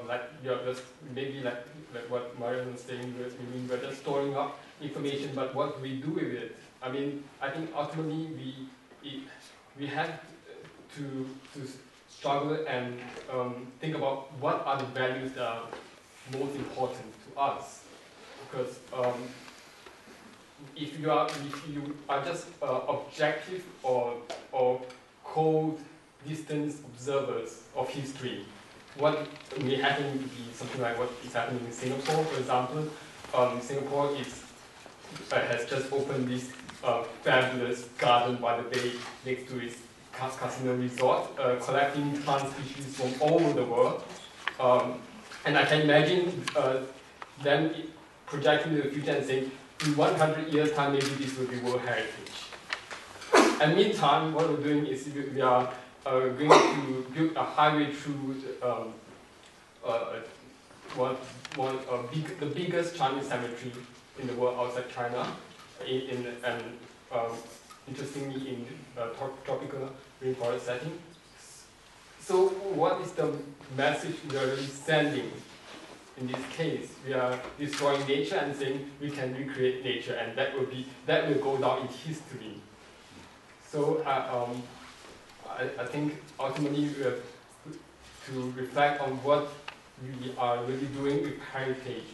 [SPEAKER 8] Like you're just maybe like what Marian was saying, we're just storing up information, but what we do with it. I mean, I think ultimately we have to struggle and think about what are the values that are most important to us. Because if you are just objective or cold distance observers of history, what may happen to be something like what is happening in Singapore, for example. Singapore has just opened this fabulous garden by the bay next to its casino resort, collecting plant species from all over the world. And I can imagine them projecting to the future and saying, in 100 years' time, maybe this will be World Heritage. And meantime, what we're doing is we are going to build a highway through the biggest Chinese cemetery in the world outside China, interestingly in tropical rainforest setting. So what is the message we are really sending in this case? We are destroying nature and saying we can recreate nature, and that will go down in history. So I think ultimately we have to reflect on what we are really doing with heritage.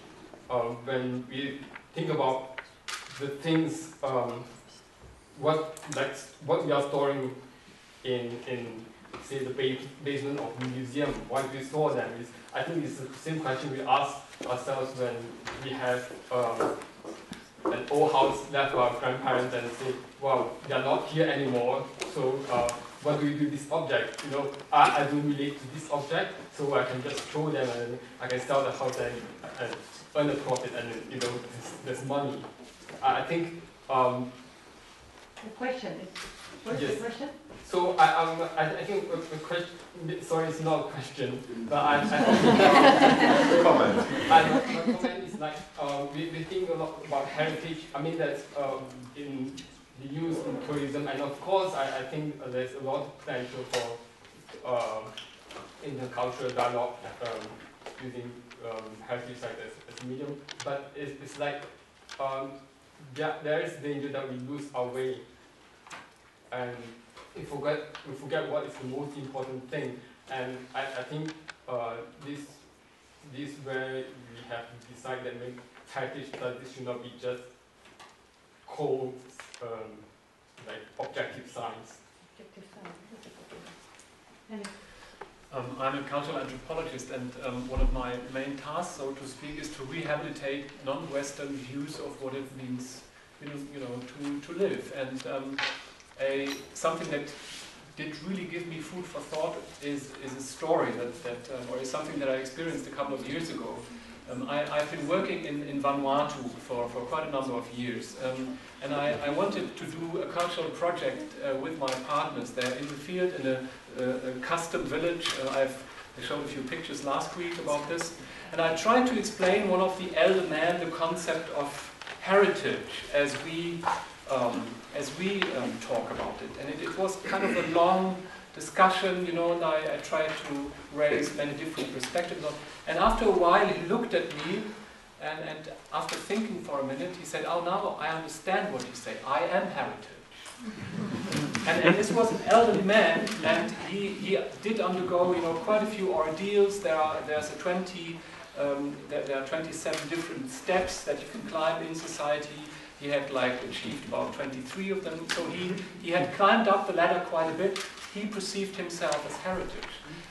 [SPEAKER 8] When we think about the things, what we are storing in say the basement of the museum, why do we store them? I think it's the same question we ask ourselves when we have an old house left by our grandparents and say, wow, they are not here anymore, so what do we do with this object? You know, I don't relate to this object, so I can just throw them and I can sell the house and earn a profit, and you know, there's money. I think
[SPEAKER 1] the question is, what's the question?
[SPEAKER 8] So I think the question, sorry, it's not a question, but I
[SPEAKER 14] comment.
[SPEAKER 8] My comment is like, we think a lot about heritage. I mean, that's in the use in tourism, and of course, I think there's a lot of potential for intercultural dialogue using heritage site as a medium. But it's like, there is danger that we lose our way, and we forget what is the most important thing. And I think this where we have to decide that heritage studies should not be just cold, like objective science. I'm a cultural anthropologist, and one of my main tasks, so to speak, is to rehabilitate non-Western views of what it means, to live. And something that did really give me food for thought is a story or is something that I experienced a couple of years ago. I've been working in Vanuatu for quite a number of years, and I wanted to do a cultural project with my partners there in the field, in a custom village. I showed a few pictures last week about this, and I tried to explain one of the elder men the concept of heritage as we talk about it. And it was kind of a long discussion, and I tried to raise many different perspectives. And after a while, he looked at me, and after thinking for a minute, he said, "Oh, now I understand what you say. I am heritage." and this was an elderly man, and he did undergo, quite a few ordeals. There are 27 different steps that you can climb in society. He had achieved about 23 of them, so he had climbed up the ladder quite a bit. He perceived himself as heritage.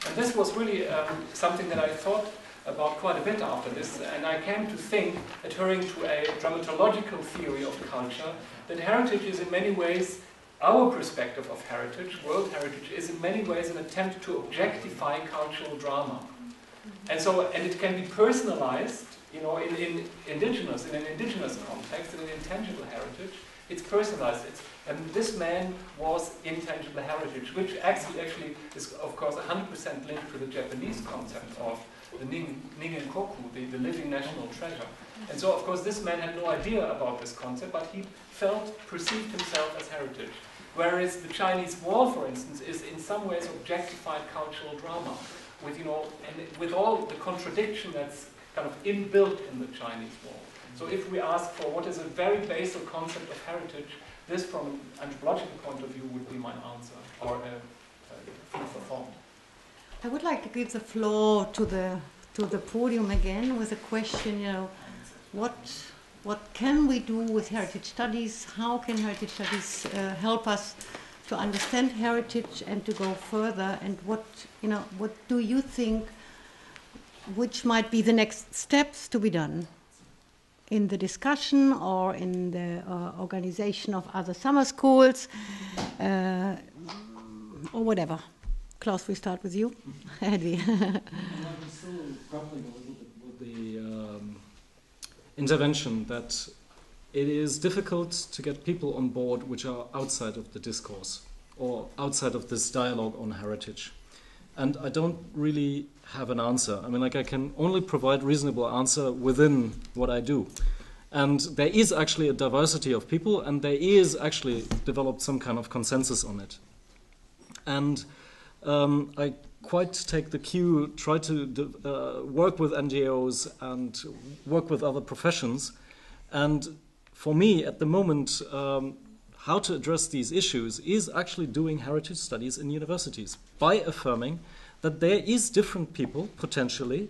[SPEAKER 8] And this was really something that I thought about quite a bit after this, and I came to think, adhering to a dramaturgical theory of culture, that heritage is in many ways, our perspective of heritage, world heritage, is in many ways an attempt to objectify cultural drama. And it can be personalized, in an indigenous context, in an intangible heritage. It's personalized. And this man was intangible heritage, which actually is, of course, 100% linked to the Japanese concept of the Ningen-koku, the living national treasure. And so, of course, this man had no idea about this concept, but he perceived himself as heritage. Whereas the Chinese wall, for instance, is in some ways objectified cultural drama, with all the contradiction that's kind of inbuilt in the Chinese wall. So if we ask for what is a very basic concept of heritage, this from an anthropological point of view would be my answer, or food for thought.
[SPEAKER 1] I would like to give the floor to the podium again with a question, what can we do with heritage studies? How can heritage studies help us to understand heritage and to go further? And what do you think, which might be the next steps to be done in the discussion or in the organization of other summer schools? or whatever. Klaus, we start with you. Hedwig.
[SPEAKER 7] I'm still grappling a little bit with the intervention that it is difficult to get people on board which are outside of the discourse or outside of this dialogue on heritage. And I don't really have an answer. I mean, like, I can only provide reasonable answer within what I do. And there is actually a diversity of people, and there is actually developed some kind of consensus on it. And I quite take the cue, try to work with NGOs and work with other professions. And for me, at the moment, how to address these issues is actually doing heritage studies in universities by affirming that there is different people, potentially,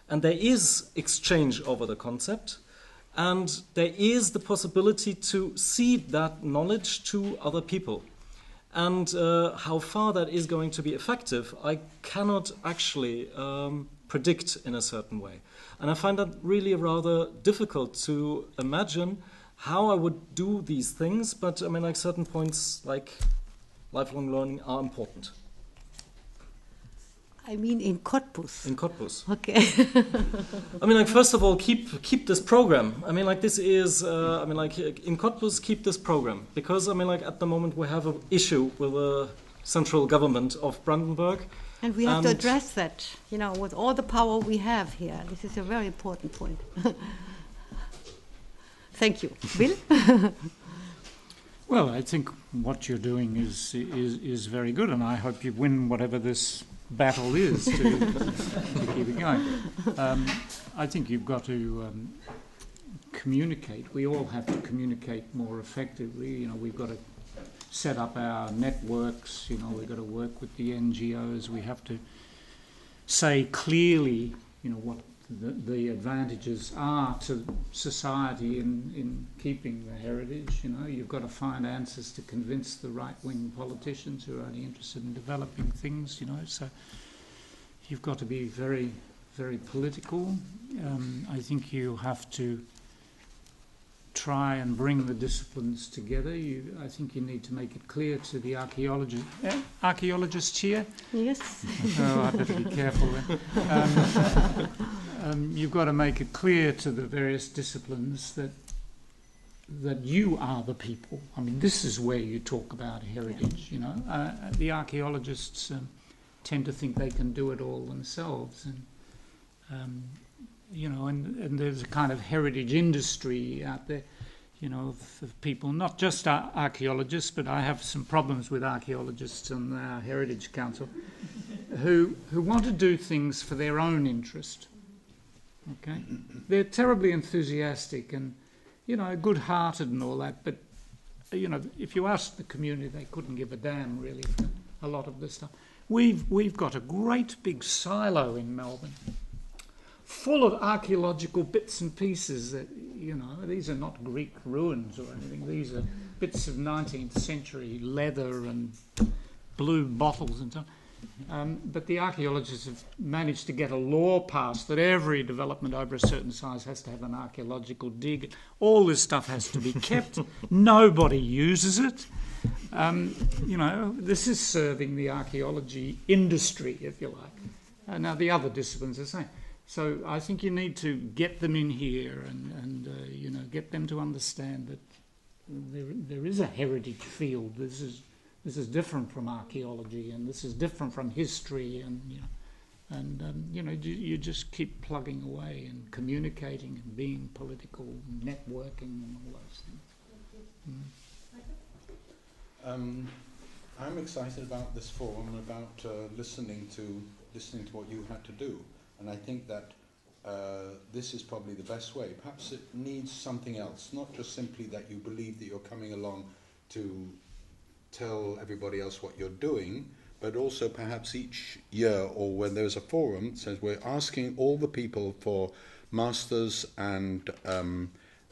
[SPEAKER 7] and there is exchange over the concept, and there is the possibility to seed that knowledge to other people. And how far that is going to be effective, I cannot actually predict in a certain way. And I find that really rather difficult to imagine how I would do these things, but I mean, like, certain points, like lifelong learning, are important.
[SPEAKER 1] I mean, in Cottbus.
[SPEAKER 7] In Cottbus.
[SPEAKER 1] Okay.
[SPEAKER 7] I mean, like, first of all, keep this program. I mean, like, this is, I mean, like, in Cottbus, keep this program. Because, I mean, like, at the moment, we have an issue with the central government of Brandenburg.
[SPEAKER 1] And we have to address that, you know, with all the power we have here. This is a very important point. Thank you. Bill?
[SPEAKER 6] Well, I think what you're doing is very good, and I hope you win whatever this battle is to keep it going. I think you've got to communicate. We all have to communicate more effectively. You know, we've got to set up our networks. You know, we've got to work with the NGOs. We have to say clearly, you know, what the advantages are to society in keeping the heritage. You know, you've got to find answers to convince the right-wing politicians who are only interested in developing things. You know, so you've got to be very, very political. I think you have to try and bring the disciplines together. I think you need to make it clear to the archaeologists here.
[SPEAKER 1] Yes.
[SPEAKER 6] Oh, I better be careful then. You've got to make it clear to the various disciplines that you are the people. I mean, this is where you talk about heritage, you know. The archaeologists tend to think they can do it all themselves, and you know, and there's a kind of heritage industry out there, you know, of people, not just archaeologists, but I have some problems with archaeologists on our Heritage Council who want to do things for their own interest. Okay, they're terribly enthusiastic and, you know, good-hearted and all that, but, you know, if you ask the community, they couldn't give a damn really for a lot of this stuff. We've got a great big silo in Melbourne, full of archaeological bits and pieces that, you know, these are not Greek ruins or anything. These are bits of 19th century leather and blue bottles and so on. But the archaeologists have managed to get a law passed that every development over a certain size has to have an archaeological dig. All this stuff has to be kept. Nobody uses it. You know, this is serving the archaeology industry, if you like. Now, the other disciplines are the same. So I think you need to get them in here and you know, get them to understand that there is a heritage field. This is different from archaeology, and this is different from history, and you know, you just keep plugging away and communicating and being political, and networking, and all those things.
[SPEAKER 4] I'm excited about this forum, about listening to what you had to do, and I think that this is probably the best way. Perhaps it needs something else, not just simply that you believe that you're coming along to tell everybody else what you're doing, but also perhaps each year or when there's a forum, says we're asking all the people for masters and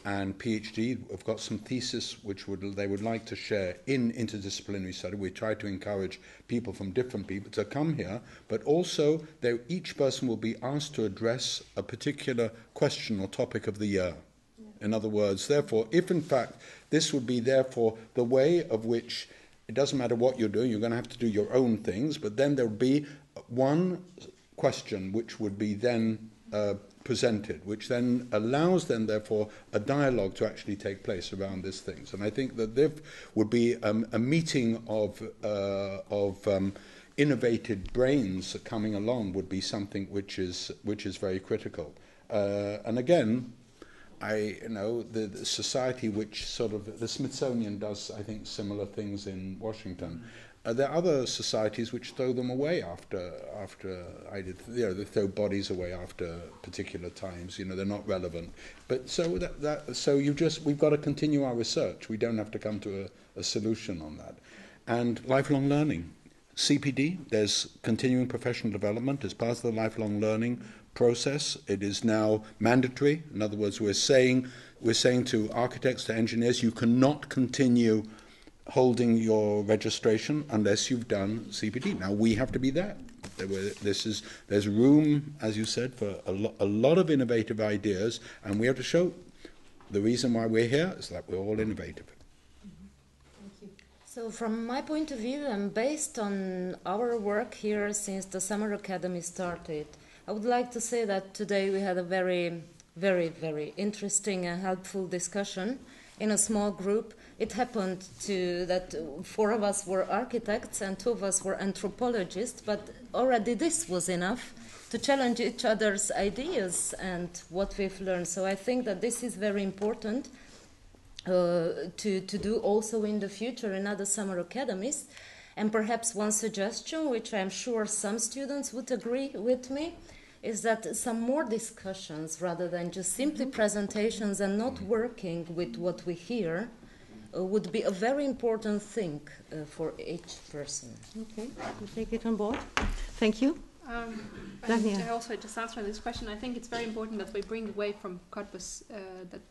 [SPEAKER 4] PhD. We've got some thesis which they would like to share in interdisciplinary study. We try to encourage people from different people to come here, but also each person will be asked to address a particular question or topic of the year. In other words, therefore, if in fact this would be therefore the way of which It doesn't matter what you're doing, you're going to have to do your own things, but then there would be one question which would be then presented, which then allows then therefore a dialogue to actually take place around these things. And I think that there would be a meeting of innovative brains coming along would be something which is very critical. And again, the society which sort of, the Smithsonian does, I think, similar things in Washington. There are other societies which throw them away after I did, they throw bodies away after particular times. They're not relevant. But so we've got to continue our research. We don't have to come to a solution on that. And lifelong learning, CPD. There's continuing professional development as part of the lifelong learning process. It is now mandatory. In other words, we're saying to architects, to engineers, you cannot continue holding your registration unless you've done CPD. Now we have to be there. There's room, as you said, for a lot of innovative ideas, and we have to show the reason why we're here is that we're all innovative.
[SPEAKER 3] Thank you. So from my point of view, and based on our work here since the Summer Academy started, I would like to say that today we had a very, very, very interesting and helpful discussion in a small group. It happened that 4 of us were architects and 2 of us were anthropologists, but already this was enough to challenge each other's ideas and what we've learned. So I think that this is very important to do also in the future in other summer academies. And perhaps one suggestion, which I'm sure some students would agree with me, is that some more discussions rather than just simply presentations and not working with what we hear would be a very important thing for each person.
[SPEAKER 1] Okay, we take it on board. Thank you.
[SPEAKER 2] And also, just answering this question, I think it's very important that we bring away from Cottbus that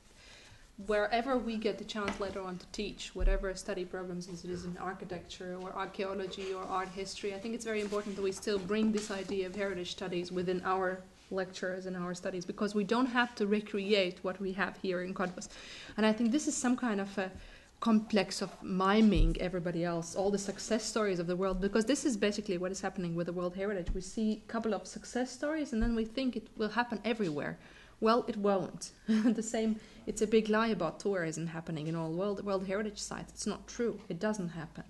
[SPEAKER 2] wherever we get the chance later on to teach, whatever study programs it is in architecture or archaeology or art history, I think it's very important that we still bring this idea of heritage studies within our lectures and our studies, because we don't have to recreate what we have here in Cottbus. And I think this is some kind of a complex of miming everybody else, all the success stories of the world, because this is basically what is happening with the World Heritage. We see a couple of success stories and then we think it will happen everywhere. Well, it won't. The same, it's a big lie about tourism happening in all World Heritage sites. It's not true. It doesn't happen.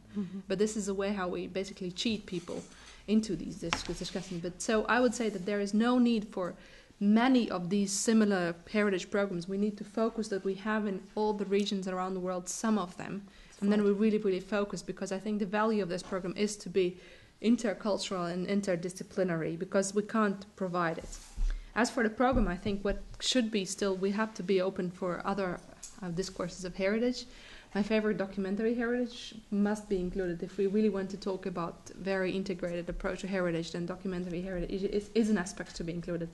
[SPEAKER 2] But this is a way how we basically cheat people into these discussions. But so I would say that there is no need for many of these similar heritage programs. We need to focus that we have in all the regions around the world, some of them, and then we really, really focus, because I think the value of this program is to be intercultural and interdisciplinary, because we can't provide it. As for the program, I think what should be still, we have to be open for other discourses of heritage. My favorite, documentary heritage, must be included. If we really want to talk about very integrated approach to heritage, then documentary heritage is an aspect to be included.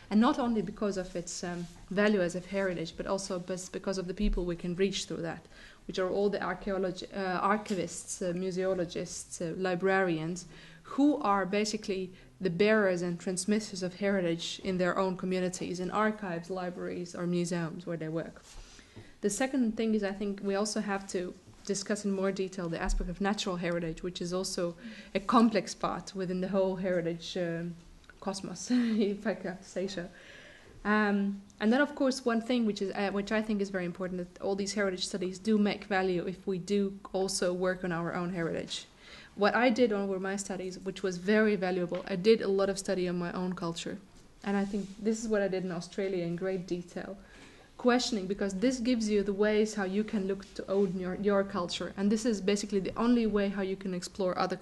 [SPEAKER 2] And not only because of its value as a heritage, but also because of the people we can reach through that, which are all the archivists, museologists, librarians, who are basically the bearers and transmitters of heritage in their own communities, in archives, libraries, or museums where they work. The second thing is, I think we also have to discuss in more detail the aspect of natural heritage, which is also a complex part within the whole heritage cosmos, if I can say so. And then, of course, one thing which I think is very important, that all these heritage studies do make value if we do also work on our own heritage. What I did over my studies, which was very valuable, I did a lot of study on my own culture. And I think this is what I did in Australia in great detail. Questioning, because this gives you the ways how you can look to own your culture. And this is basically the only way how you can explore other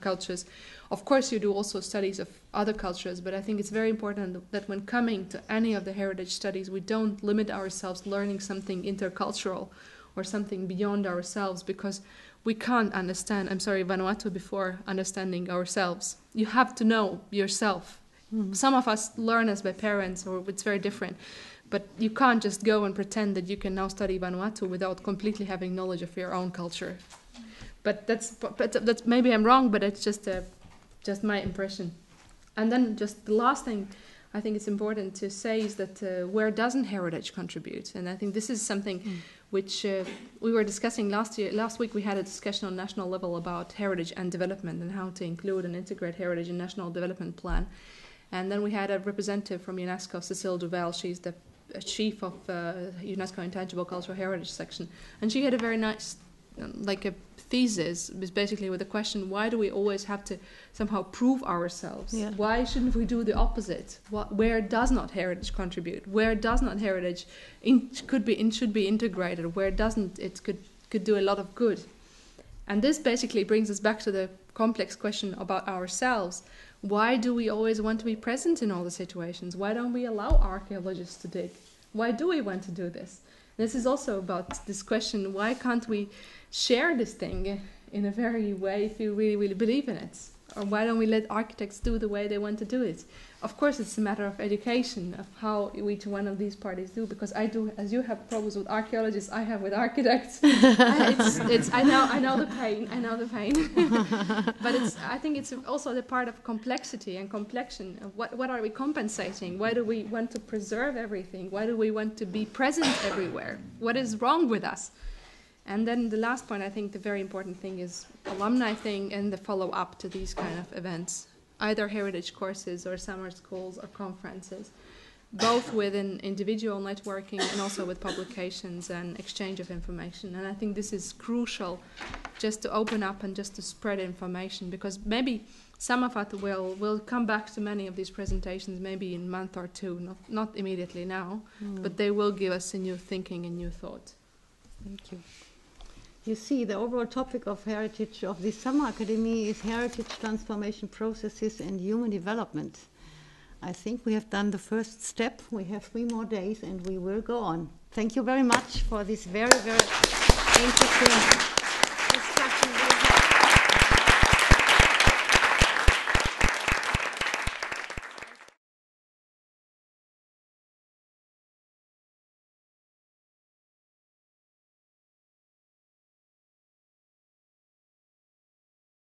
[SPEAKER 2] cultures. Of course, you do also studies of other cultures, but I think it's very important that when coming to any of the heritage studies, we don't limit ourselves learning something intercultural or something beyond ourselves, because we can't understand, Vanuatu before understanding ourselves. You have to know yourself. Some of us learn as by parents, or it's very different. But you can't just go and pretend that you can now study Vanuatu without completely having knowledge of your own culture. But that's maybe I'm wrong, but it's just my impression. And then just the last thing I think it's important to say is that where doesn't heritage contribute? And I think this is something which we were discussing last week. We had a discussion on national level about heritage and development and how to include and integrate heritage in national development plan. And then we had a representative from UNESCO, Cécile Duval. She's the chief of UNESCO Intangible Cultural Heritage section, and she had a very nice, a thesis, was basically with the question: why do we always have to somehow prove ourselves?
[SPEAKER 1] Yeah.
[SPEAKER 2] Why shouldn't we do the opposite? Where does not heritage contribute? Where does not heritage should be integrated? Where doesn't it could do a lot of good? And this basically brings us back to the complex question about ourselves. Why do we always want to be present in all the situations? Why don't we allow archaeologists to dig? Why do we want to do this? This is also about this question: why can't we share this thing in a very way if you really, really believe in it? Or why don't we let architects do the way they want to do it? Of course, it's a matter of education, of how each one of these parties do, because I do, as you have problems with archaeologists, I have with architects. I know the pain, but I think it's also the part of complexity and complexion of what are we compensating? Why do we want to preserve everything? Why do we want to be present everywhere? What is wrong with us? And then the last point, I think the very important thing is alumni thing and the follow-up to these kind of events, either heritage courses or summer schools or conferences, both within individual networking and also with publications and exchange of information. And I think this is crucial, just to open up and just to spread information, because maybe some of us will come back to many of these presentations maybe in a month or two, not immediately now, but they will give us a new thinking and new thought.
[SPEAKER 1] Thank you. You see, the overall topic of heritage of this summer academy is heritage transformation processes and human development. I think we have done the first step. We have 3 more days and we will go on. Thank you very much for this very, very interesting